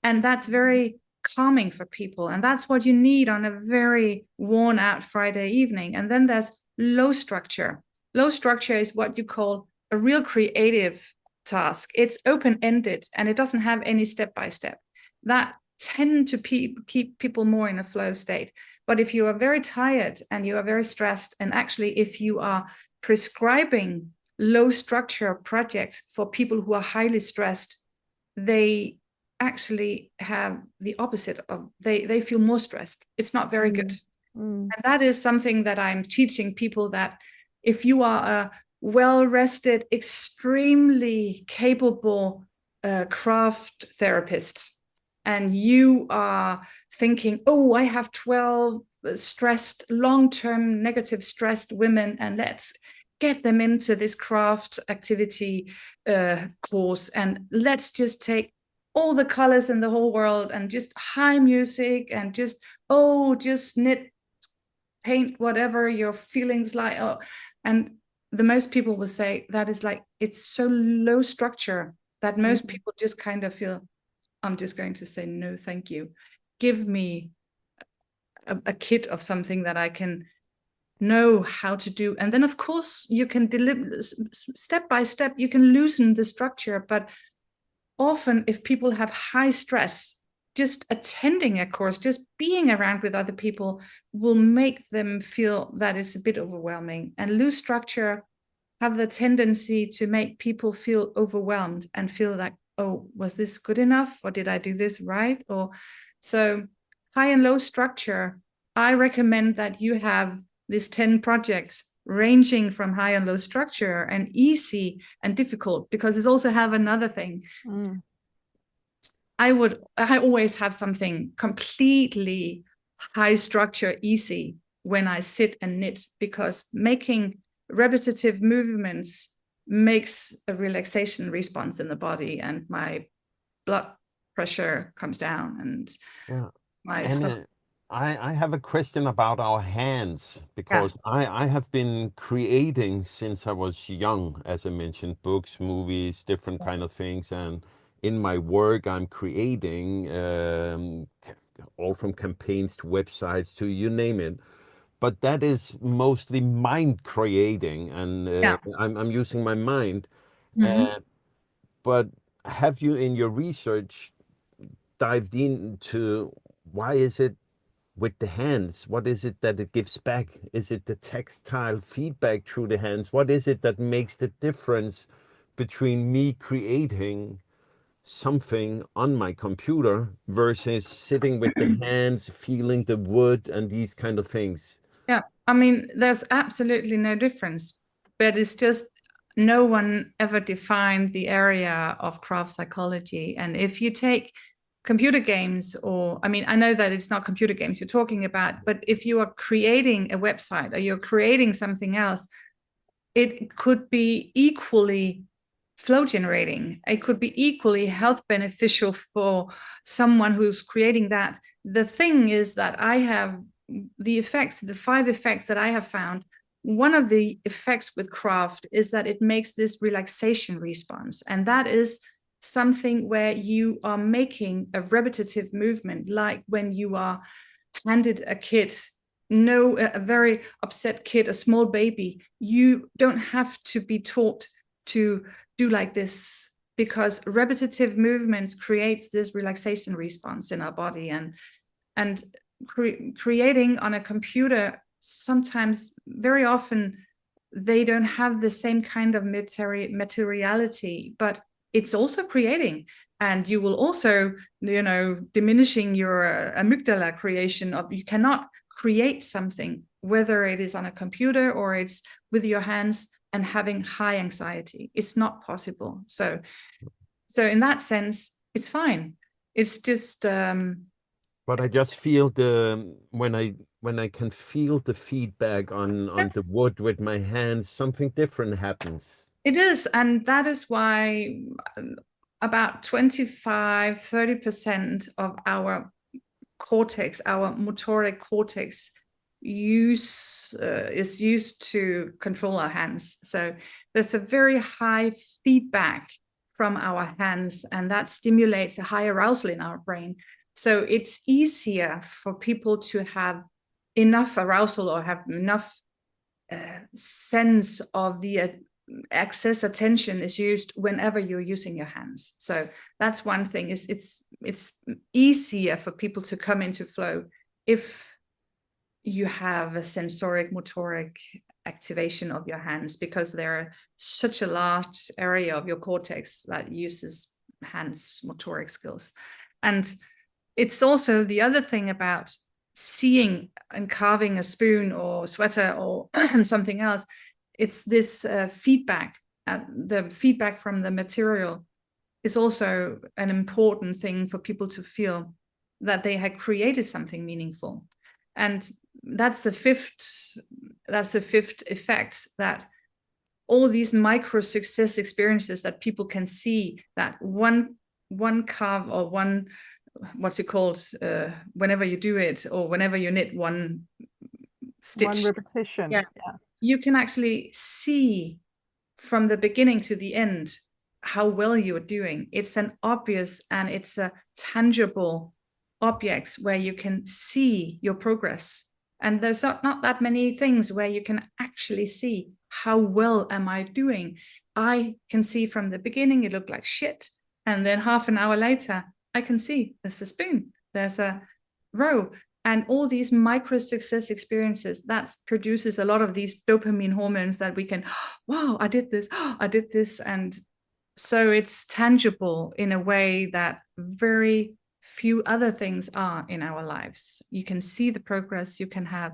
And that's very calming for people. And that's what you need on a very worn out Friday evening. And then there's low structure. Low structure is what you call a real creative task. It's open-ended and it doesn't have any step-by-step. That tend to keep people more in a flow state. But if you are very tired and you are very stressed, and actually if you are prescribing low structure projects for people who are highly stressed, they actually have the opposite of, they feel more stressed. It's not very good. And that is something that I'm teaching people, that if you are a well-rested, extremely capable craft therapist, and you are thinking, oh, I have 12 stressed, long-term negative stressed women, and let's get them into this craft activity course, and let's just take all the colors in the whole world and just high music and just knit, paint, whatever your feelings like. And the most people will say that is like, it's so low structure that most people just kind of feel, I'm just going to say, no, thank you. Give me a kit of something that I can know how to do. And then, of course, you can deliver step by step, you can loosen the structure. But often if people have high stress, just attending a course, just being around with other people will make them feel that it's a bit overwhelming. And loose structure have the tendency to make people feel overwhelmed and feel like, oh, was this good enough? Or did I do this right? Or so high and low structure, I recommend that you have these 10 projects ranging from high and low structure and easy and difficult, because it's also have another thing. I always have something completely high structure, easy when I sit and knit, because making repetitive movements makes a relaxation response in the body, and my blood pressure comes down, and my stuff. I have a question about our hands, because I have been creating since I was young, as I mentioned, books, movies, different kind of things. And in my work, I'm creating all from campaigns to websites to you name it. But that is mostly mind creating, and I'm using my mind. But have you, in your research, dived into why is it with the hands? What is it that it gives back? Is it the tactile feedback through the hands? What is it that makes the difference between me creating something on my computer versus sitting with the hands, feeling the wood and these kind of things? Yeah, I mean, there's absolutely no difference, but it's just no one ever defined the area of craft psychology. And if you take computer games, or, I mean, I know that it's not computer games you're talking about, but if you are creating a website or you're creating something else, it could be equally flow generating. It could be equally health beneficial for someone who's creating that. The thing is that I have the 5 effects that I have found. One of the effects with craft is that it makes this relaxation response. And that is something where you are making a repetitive movement, like when you are handed a kid, a very upset kid, a small baby, you don't have to be taught to do like this, because repetitive movements creates this relaxation response in our body. And creating on a computer, sometimes, very often, they don't have the same kind of materiality, but it's also creating. And you will also, diminishing your amygdala creation of, you cannot create something, whether it is on a computer or it's with your hands, and having high anxiety. It's not possible. So in that sense, it's fine. It's just but I just feel when I can feel the feedback on the wood with my hands, something different happens. It is, and that is why about 25-30% of our cortex, our motoric cortex, is used to control our hands. So there's a very high feedback from our hands, and that stimulates a high arousal in our brain. So it's easier for people to have enough arousal or have enough sense of the excess attention is used whenever you're using your hands. So that's one thing, is it's easier for people to come into flow if you have a sensoric motoric activation of your hands, because they're such a large area of your cortex that uses hands motoric skills. And it's also the other thing about seeing and carving a spoon or sweater or something else. It's this feedback. The feedback from the material is also an important thing for people to feel that they had created something meaningful. And that's the fifth effect, that all these micro success experiences that people can see, that one carve or one, what's it called, whenever you do it, or whenever you knit one stitch, one repetition, yeah, you can actually see from the beginning to the end how well you're doing. It's an obvious and it's a tangible objects where you can see your progress. And there's not that many things where you can actually see how well am I doing. I can see from the beginning it looked like shit, and then half an hour later I can see there's a spoon, there's a row, and all these micro success experiences, that produces a lot of these dopamine hormones that we can, wow, I did this, I did this. And so it's tangible in a way that very few other things are in our lives. You can see the progress, you can have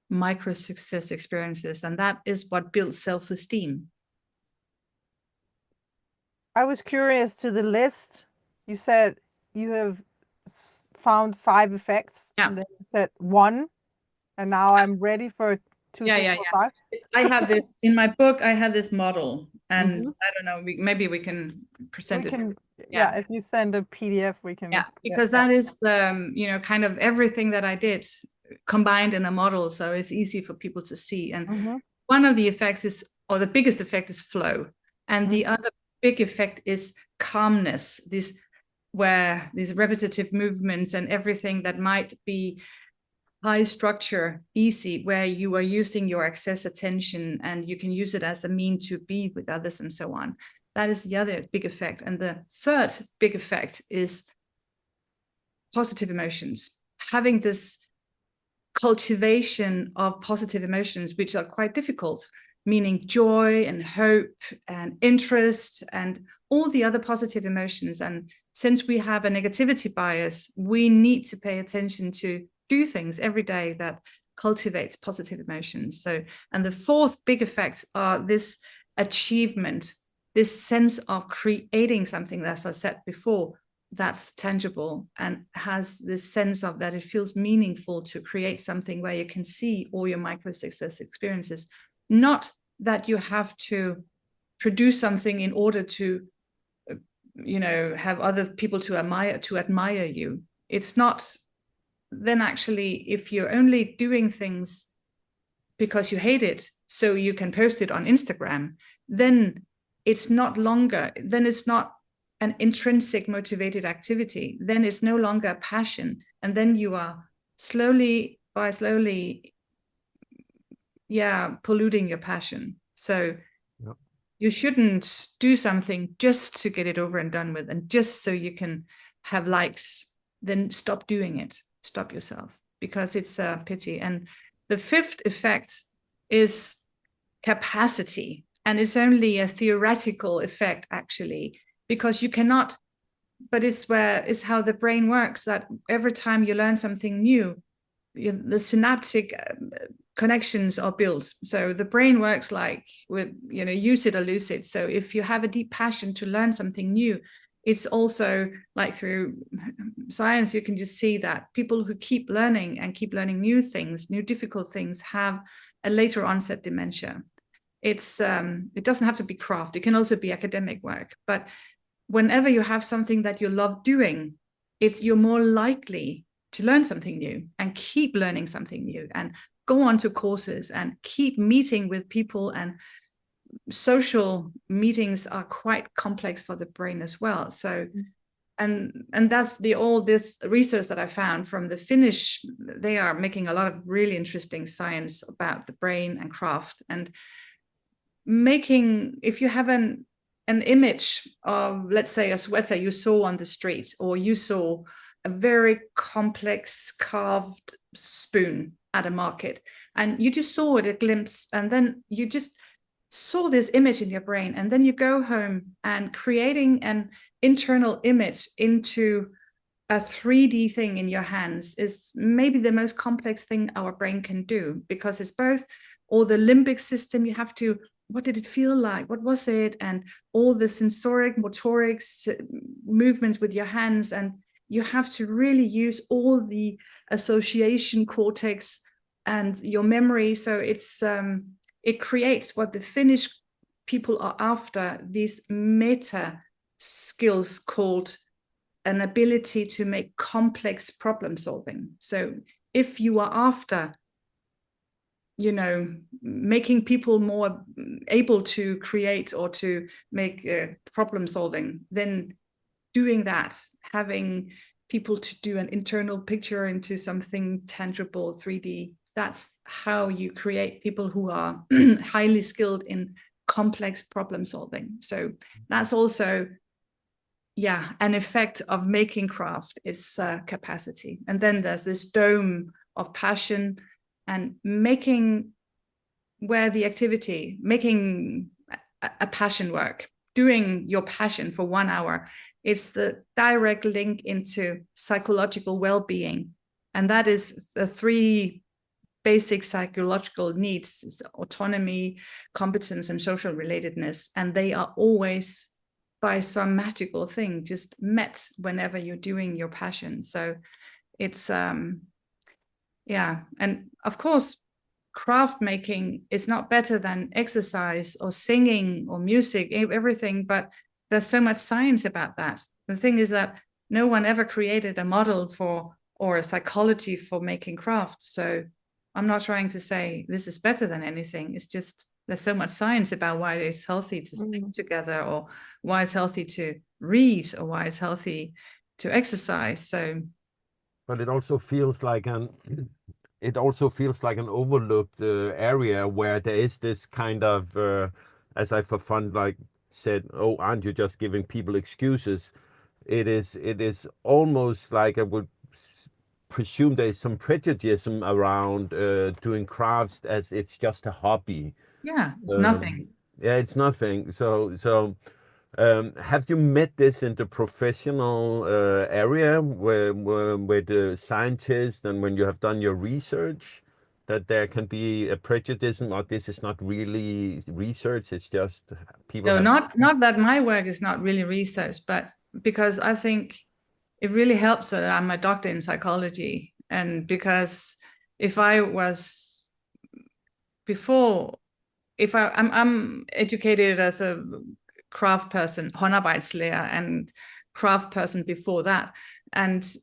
micro success experiences, and that is what builds self-esteem. I was curious to the list. You said you have found 5 effects, and then you said 1, and now I'm ready for 2, 3, 4, 5. I have this in my book. I have this model, and I don't know, maybe we can present it. Yeah, if you send a PDF, we can. Yeah, because that is kind of everything that I did combined in a model, so it's easy for people to see. And one of the effects is, or the biggest effect, is flow, and the other big effect is calmness. Where these repetitive movements and everything that might be high structure, easy, where you are using your excess attention and you can use it as a mean to be with others and so on. That is the other big effect. And the third big effect is positive emotions. Having this cultivation of positive emotions, which are quite difficult, meaning joy and hope and interest and all the other positive emotions. And since we have a negativity bias, we need to pay attention to do things every day that cultivates positive emotions. So, and the fourth big effect are this achievement, this sense of creating something, as I said before, that's tangible and has this sense of that it feels meaningful to create something where you can see all your micro success experiences. Not that you have to produce something in order to, have other people to admire you. It's not. Then actually, if you're only doing things because you hate it, so you can post it on Instagram, then it's not longer. Then it's not an intrinsic motivated activity. Then it's no longer a passion, and then you are slowly, polluting your passion. So you shouldn't do something just to get it over and done with, and just so you can have likes. Then stop doing it. Stop yourself, because it's a pity. And the fifth effect is capacity, and it's only a theoretical effect actually, because you cannot. But it's how the brain works, that every time you learn something new, the synaptic connections are built. So the brain works like with, use it or lose it. So if you have a deep passion to learn something new, it's also like through science, you can just see that people who keep learning new things, new difficult things, have a later onset dementia. It doesn't have to be craft. It can also be academic work. But whenever you have something that you love doing, you're more likely to learn something new and keep learning something new and go on to courses and keep meeting with people, and social meetings are quite complex for the brain as well. So and that's all this research that I found from the Finnish. They are making a lot of really interesting science about the brain and craft, and making, if you have an image of, let's say, a sweater you saw on the street, or you saw a very complex carved spoon at a market, and you just saw it a glimpse, and then you just saw this image in your brain, and then you go home and creating an internal image into a 3D thing in your hands is maybe the most complex thing our brain can do, because it's both all the limbic system, you have to, what did it feel like, what was it, and all the sensoric motoric movements with your hands, and you have to really use all the association cortex and your memory. So it's it creates what the Finnish people are after, these meta skills called an ability to make complex problem solving. So if you are after, you know, making people more able to create or to make problem solving, then doing that, having people to do an internal picture into something tangible, 3D, that's how you create people who are highly skilled in complex problem solving. So that's also, yeah, an effect of making craft is capacity. And then there's this dome of passion, and making where the activity, making a passion work, doing your passion for 1 hour, it's the direct link into psychological well-being. And that is the 3 basic psychological needs: autonomy, competence, and social relatedness. And they are always, by some magical thing, just met whenever you're doing your passion. So it's yeah. And of course, craft making is not better than exercise or singing or music, everything, but there's so much science about that. The thing is that no one ever created a model for, or a psychology for, making craft. So I'm not trying to say this is better than anything. It's just there's so much science about why it's healthy to stick together, or why it's healthy to read, or why it's healthy to exercise. So, but it also feels like an overlooked area where there is this kind of, as I for fun like said, oh, aren't you just giving people excuses? It is almost like, I would presume there's some prejudice around doing crafts as it's just a hobby. yeah, it's nothing. Yeah, it's nothing. So have you met this in the professional area where the scientists, and when you have done your research, that there can be a prejudice, or this is not really research, it's just people No, have... not that my work is not really research, but because I think it really helps that I'm a doctor in psychology. And because if I was before, I'm educated as a craft person, håndarbejdslærer, and craft person before that. And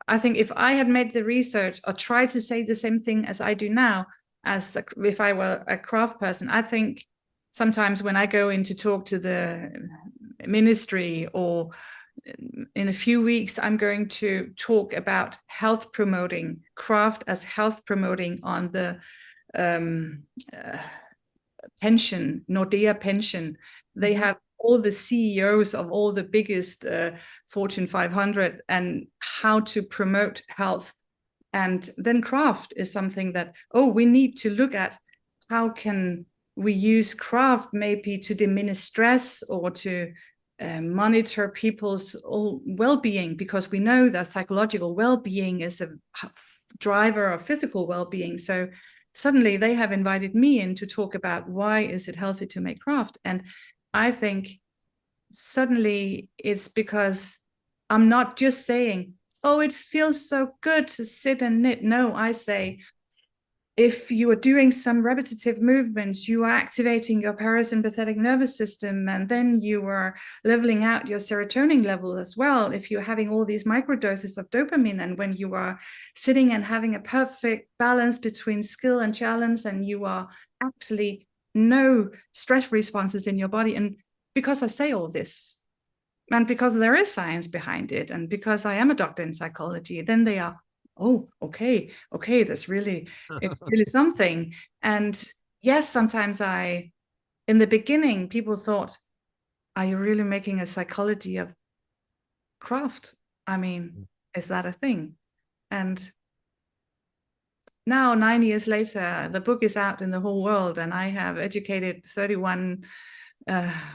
I think if I had made the research or tried to say the same thing as I do now, if I were a craft person, I think sometimes when I go in to talk to the ministry, or in a few weeks, I'm going to talk about health promoting, craft as health promoting on the pension, Nordea pension. They have all the CEOs of all the biggest Fortune 500, and how to promote health. And then craft is something that, oh, we need to look at how can we use craft maybe to diminish stress, or to monitor people's well-being, because we know that psychological well-being is a driver of physical well-being. So suddenly they have invited me in to talk about why is it healthy to make craft. And I think suddenly it's because I'm not just saying, oh, it feels so good to sit and knit. No, I say, if you are doing some repetitive movements, you are activating your parasympathetic nervous system, and then you are leveling out your serotonin level as well. If you're having all these microdoses of dopamine, and when you are sitting and having a perfect balance between skill and challenge, and you are actually no stress responses in your body. And because I say all this, and because there is science behind it, and because I am a doctor in psychology, then they are, oh, okay, it's really something. And yes, sometimes in the beginning, people thought, are you really making a psychology of craft? I mean, is that a thing? And now, 9 years later, the book is out in the whole world, and I have educated 31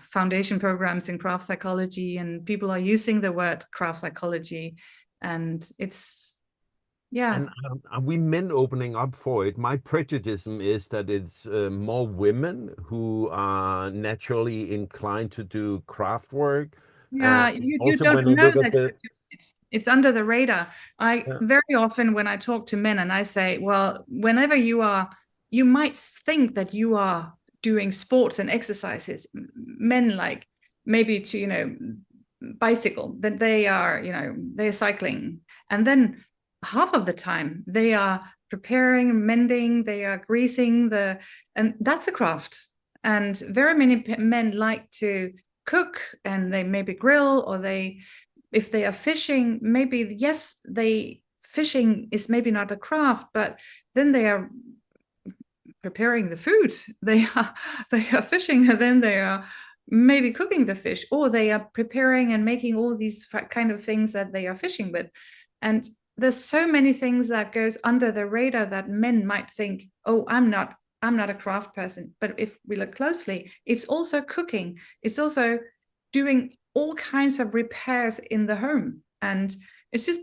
foundation programs in craft psychology, and people are using the word craft psychology, and it's, yeah. And are we men opening up for it? My prejudice is that it's more women who are naturally inclined to do craft work. Yeah, you Also, don't when I know look at that the, it's under the radar. Yeah. Very often when I talk to men and I say, well, whenever you might think that you are doing sports and exercises, men like maybe to, bicycle, then they are, they're cycling. And then half of the time they are preparing, mending, they are greasing and that's a craft. And very many men like to cook, and they maybe grill, or if they are fishing, maybe, yes, fishing is maybe not a craft, but then they are preparing the food. They are fishing, and then they are maybe cooking the fish, or they are preparing and making all these kind of things that they are fishing with. And there's so many things that goes under the radar that men might think, oh, I'm not a craft person. But if we look closely, it's also cooking. It's also doing all kinds of repairs in the home. And it's just,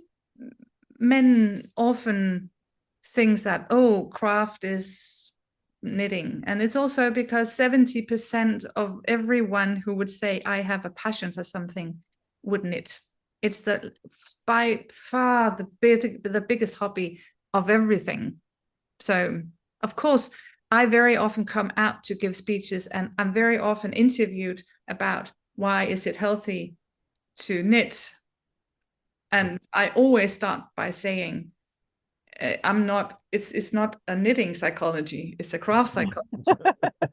men often think that, oh, craft is knitting. And it's also because 70% of everyone who would say I have a passion for something would knit. It's by far the biggest hobby of everything. So of course, I very often come out to give speeches, and I'm very often interviewed about why is it healthy to knit. And I always start by saying, it's not a knitting psychology, it's a craft psychology.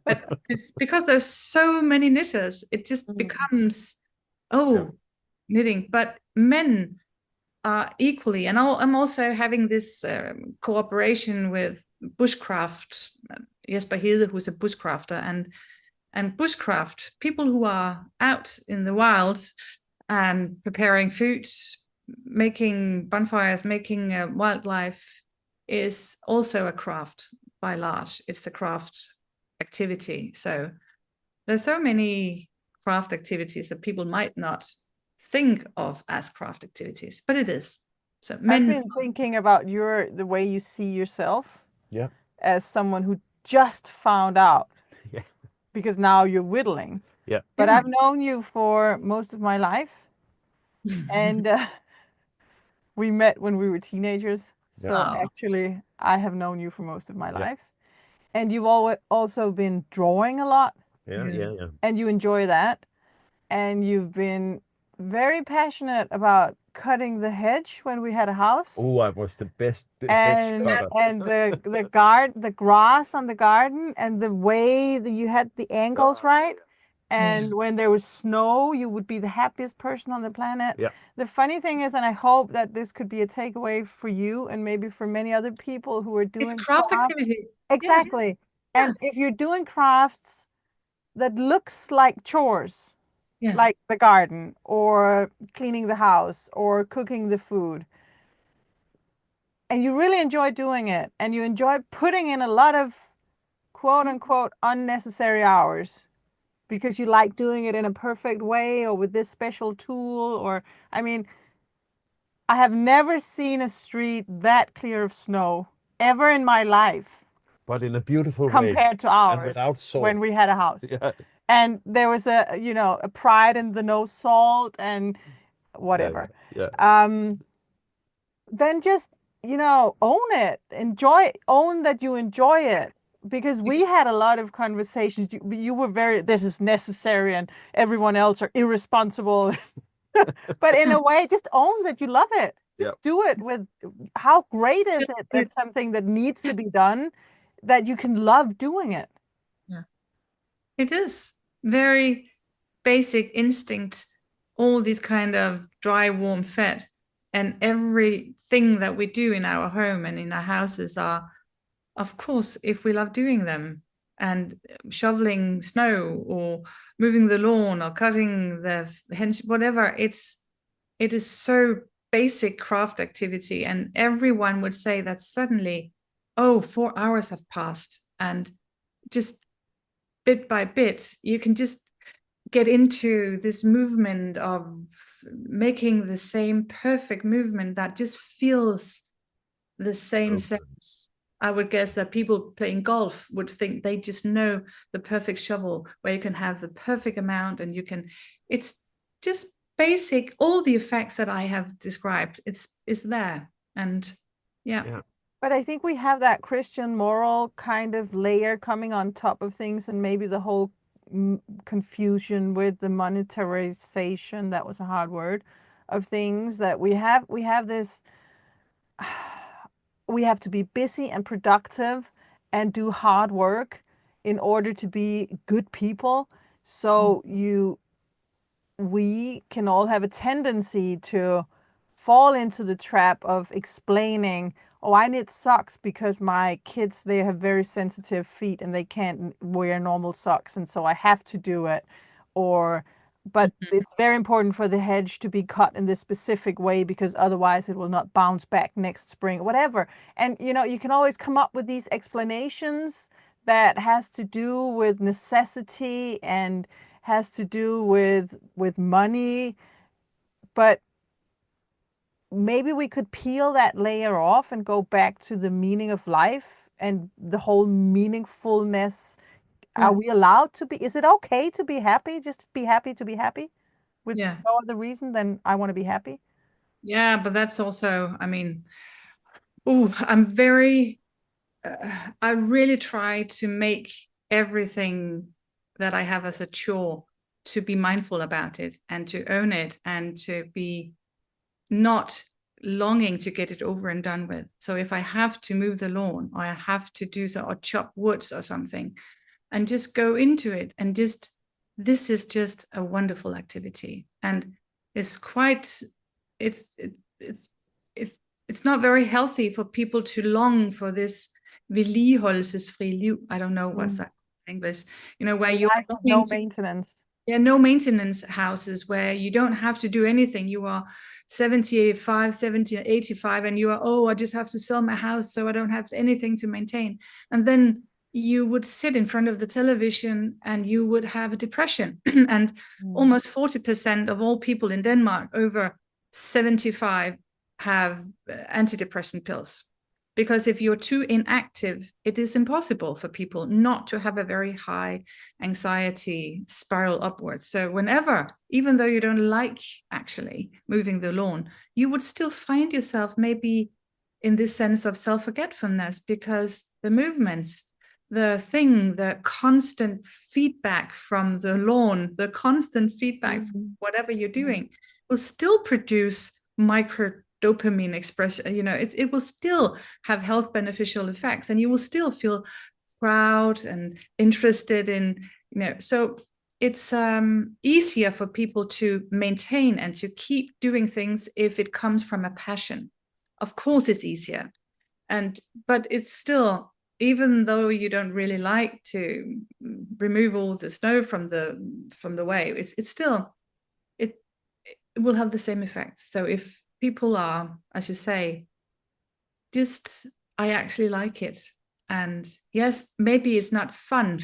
But it's because there's so many knitters, it just becomes, knitting. But men are equally, and I'm also having this cooperation with bushcraft, Jesper Hede, who's a bushcrafter, and bushcraft, people who are out in the wild and preparing food, making bonfires, making wildlife, is also a craft by large. It's a craft activity. So there's so many craft activities that people might not think of as craft activities, but it is. So I've been thinking about the way you see yourself, as someone who just found out, because now you're whittling. But I've known you for most of my life, and we met when we were teenagers. So actually, I have known you for most of my life, and you've also been drawing a lot. And you enjoy that, and you've been very passionate about cutting the hedge when we had a house. Oh, I was the best hedge cutter. And the grass on the garden, and the way that you had the angles right. And when there was snow, you would be the happiest person on the planet. The funny thing is, and I hope that this could be a takeaway for you and maybe for many other people who are doing it's craft activities. Exactly. And if you're doing crafts that looks like chores, like the garden or cleaning the house or cooking the food, and you really enjoy doing it, and you enjoy putting in a lot of quote unquote unnecessary hours because you like doing it in a perfect way or with this special tool, or I mean, I have never seen a street that clear of snow ever in my life. But in a beautiful way. Compared to ours, and without salt. when we had a house. And there was a pride in the no salt and whatever. Then just you know, own it, own that you enjoy it. Because we had a lot of conversations. You were very, this is necessary and everyone else are irresponsible. But in a way, just own that you love it. Just do it with, how great is it that something that needs to be done, that you can love doing it? Yeah. It is very basic instinct, all these kind of dry, warm, fed. And everything that we do in our home and in our houses are, of course, if we love doing them, and shoveling snow or moving the lawn or cutting the hedge, whatever, it is so basic craft activity. And everyone would say that suddenly, oh, 4 hours have passed, and just bit by bit, you can just get into this movement of making the same perfect movement that just feels the same sense. I would guess that people playing golf would think they just know the perfect shovel where you can have the perfect amount, and you can, it's just basic, all the effects that I have described, it's there. And yeah. But I think we have that Christian moral kind of layer coming on top of things, and maybe the whole confusion with the monetarization, that was a hard word, of things, that we have this, we have to be busy and productive and do hard work in order to be good people. So we can all have a tendency to fall into the trap of explaining, oh, I knit socks because my kids, they have very sensitive feet and they can't wear normal socks, and so I have to do it. Or, but it's very important for the hedge to be cut in this specific way because otherwise it will not bounce back next spring, whatever. And, you know, you can always come up with these explanations that has to do with necessity and has to do with money. But maybe we could peel that layer off and go back to the meaning of life and the whole meaningfulness. Are we allowed to be, is it okay to be happy? Just be happy to be happy with no other reason than I want to be happy? Yeah, but that's also, I mean, I'm very, I really try to make everything that I have as a chore, to be mindful about it and to own it and to be not longing to get it over and done with. So if I have to move the lawn, or I have to do so, or chop woods or something, and just go into it, and just, this is just a wonderful activity. And it's quite, it's not very healthy for people to long for this vedligeholdelsesfri liv. I don't know what's that in English, you know, where you're no maintenance. Yeah, no maintenance houses where you don't have to do anything. You are 75, 70, 85, and you are, oh, I just have to sell my house so I don't have anything to maintain. And then you would sit in front of the television and you would have a depression. And almost 40% of all people in Denmark over 75 have antidepressant pills. Because if you're too inactive, it is impossible for people not to have a very high anxiety spiral upwards. So whenever, even though you don't like actually moving the lawn, you would still find yourself maybe in this sense of self-forgetfulness, because the movements, the constant feedback from the lawn, the constant feedback from whatever you're doing will still produce micro dopamine expression. You know, it will still have health beneficial effects, and you will still feel proud and interested in, you know, so it's easier for people to maintain and to keep doing things if it comes from a passion. Of course it's easier, but it's still, even though you don't really like to remove all the snow from the way, it's still, it will have the same effects. So if people are, as you say, just, I actually like it. And yes, maybe it's not fun.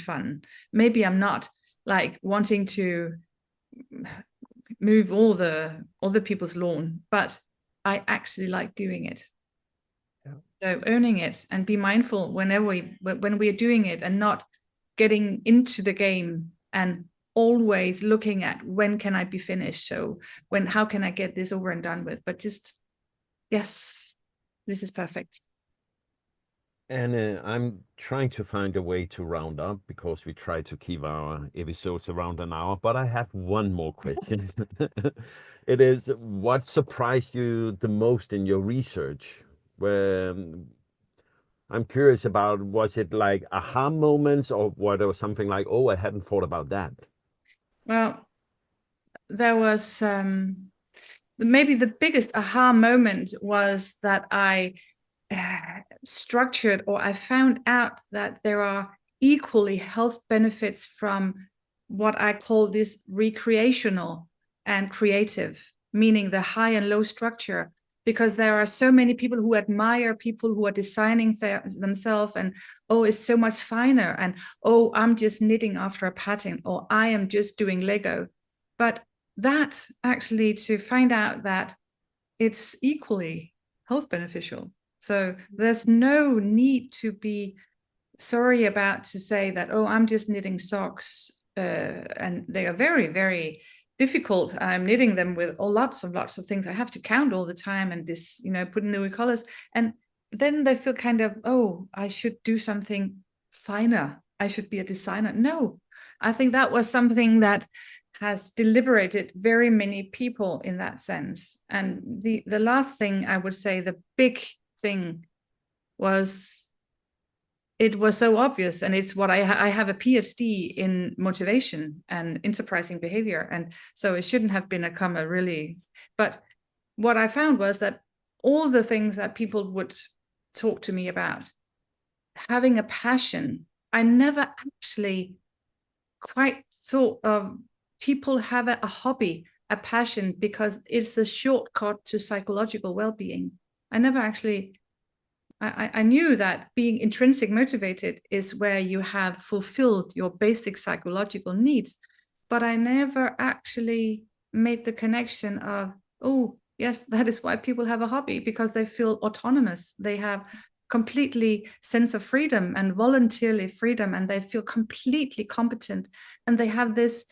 Maybe I'm not like wanting to move all the people's lawn, but I actually like doing it. So owning it and be mindful when we are doing it, and not getting into the game and always looking at when can I be finished, so how can I get this over and done with, but just, yes, this is perfect. And I'm trying to find a way to round up because we try to keep our episodes around an hour, but I have one more question. It is, what surprised you the most in your research? Where I'm curious about, was it like aha moments, or what, or something like, oh, I hadn't thought about that? Well, there was maybe the biggest aha moment was that I structured, or I found out that there are equally health benefits from what I call this recreational and creative, meaning the high and low structure, because there are so many people who admire people who are designing themselves, and oh, it's so much finer, and oh, I'm just knitting after a pattern, or I am just doing Lego. But that actually, to find out that it's equally health beneficial. So there's no need to be sorry about to say that, oh, I'm just knitting socks, and they are very, very difficult. I'm knitting them with lots of things I have to count all the time, and this, put in new colors, and then they feel kind of, oh, I should do something finer, I should be a designer. No, I think that was something that has deliberated very many people in that sense. And the last thing I would say, the big thing, was it was so obvious, and it's what I have a PhD in motivation and enterprising behavior, and so it shouldn't have been a comma really. But what I found was that all the things that people would talk to me about, having a passion, I never actually quite thought of people have a hobby, a passion, because it's a shortcut to psychological well-being. I never actually, I knew that being intrinsic motivated is where you have fulfilled your basic psychological needs, but I never actually made the connection of, oh, yes, that is why people have a hobby, because they feel autonomous. They have completely sense of freedom and voluntarily freedom, and they feel completely competent, and they have this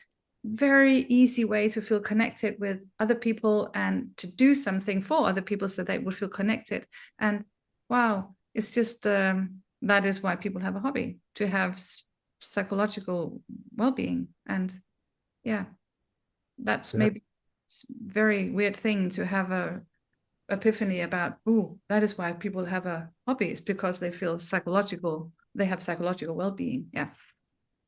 very easy way to feel connected with other people and to do something for other people so they would feel connected. And wow, it's just that is why people have a hobby, to have psychological well-being. And yeah, that's maybe a very weird thing to have a epiphany about. Oh, that is why people have a hobby. It's because they feel they have psychological well-being. Yeah.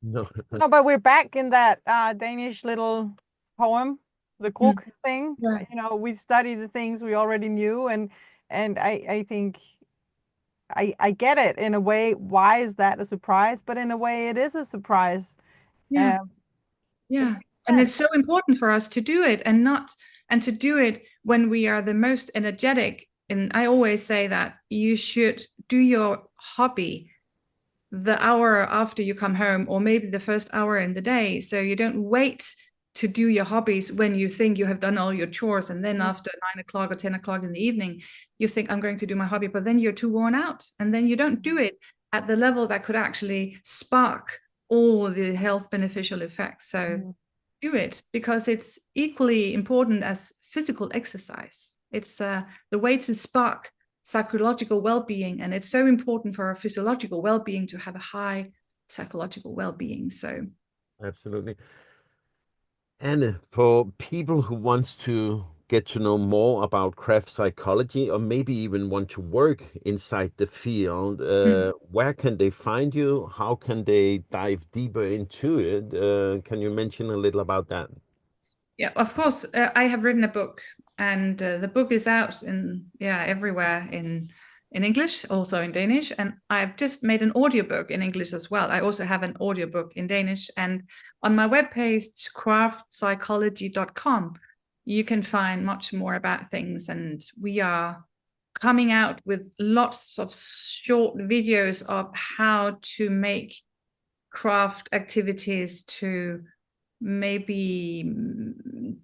No. No, but we're back in that Danish little poem, the Kruk thing. Yeah. We study the things we already knew, and I think I get it in a way. Why is that a surprise? But in a way, it is a surprise. Yeah. Yeah. And it's so important for us to do it, and to do it when we are the most energetic. And I always say that you should do your hobby the hour after you come home, or maybe the first hour in the day. So you don't wait to do your hobbies when you think you have done all your chores, and then after 9 o'clock or 10 o'clock in the evening, you think, I'm going to do my hobby, but then you're too worn out, and then you don't do it at the level that could actually spark all the health beneficial effects. So do it, because it's equally important as physical exercise. It's the way to spark psychological well-being, and it's so important for our physiological well-being to have a high psychological well-being. So Absolutely. And for people who wants to get to know more about craft psychology, or maybe even want to work inside the field, where can they find you? How can they dive deeper into it? Can you mention a little about that? Yeah, of course. I have written a book, and the book is out everywhere in English, also in Danish, and I've just made an audiobook in English as well. I also have an audiobook in Danish, and on my webpage, craftsperson.com, you can find much more about things, and we are coming out with lots of short videos of how to make craft activities to maybe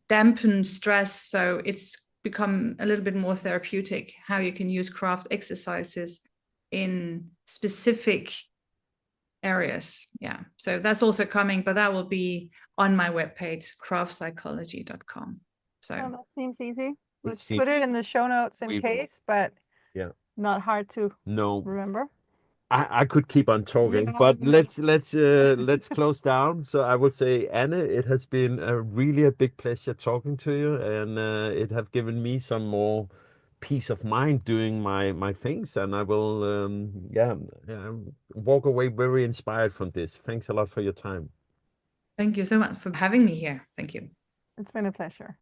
dampen stress, so it's become a little bit more therapeutic, how you can use craft exercises in specific areas. Yeah, so that's also coming, but that will be on my webpage, craftsperson.com. So that seems easy. Let's put it in the show notes in case, but yeah, not hard to No, remember. I could keep on talking, Yeah. but let's close down. So I would say, Anne, it has been really a big pleasure talking to you, and it have given me some more peace of mind doing my things, and I will walk away very inspired from this. Thanks a lot for your time. Thank you so much for having me here. Thank you. It's been a pleasure.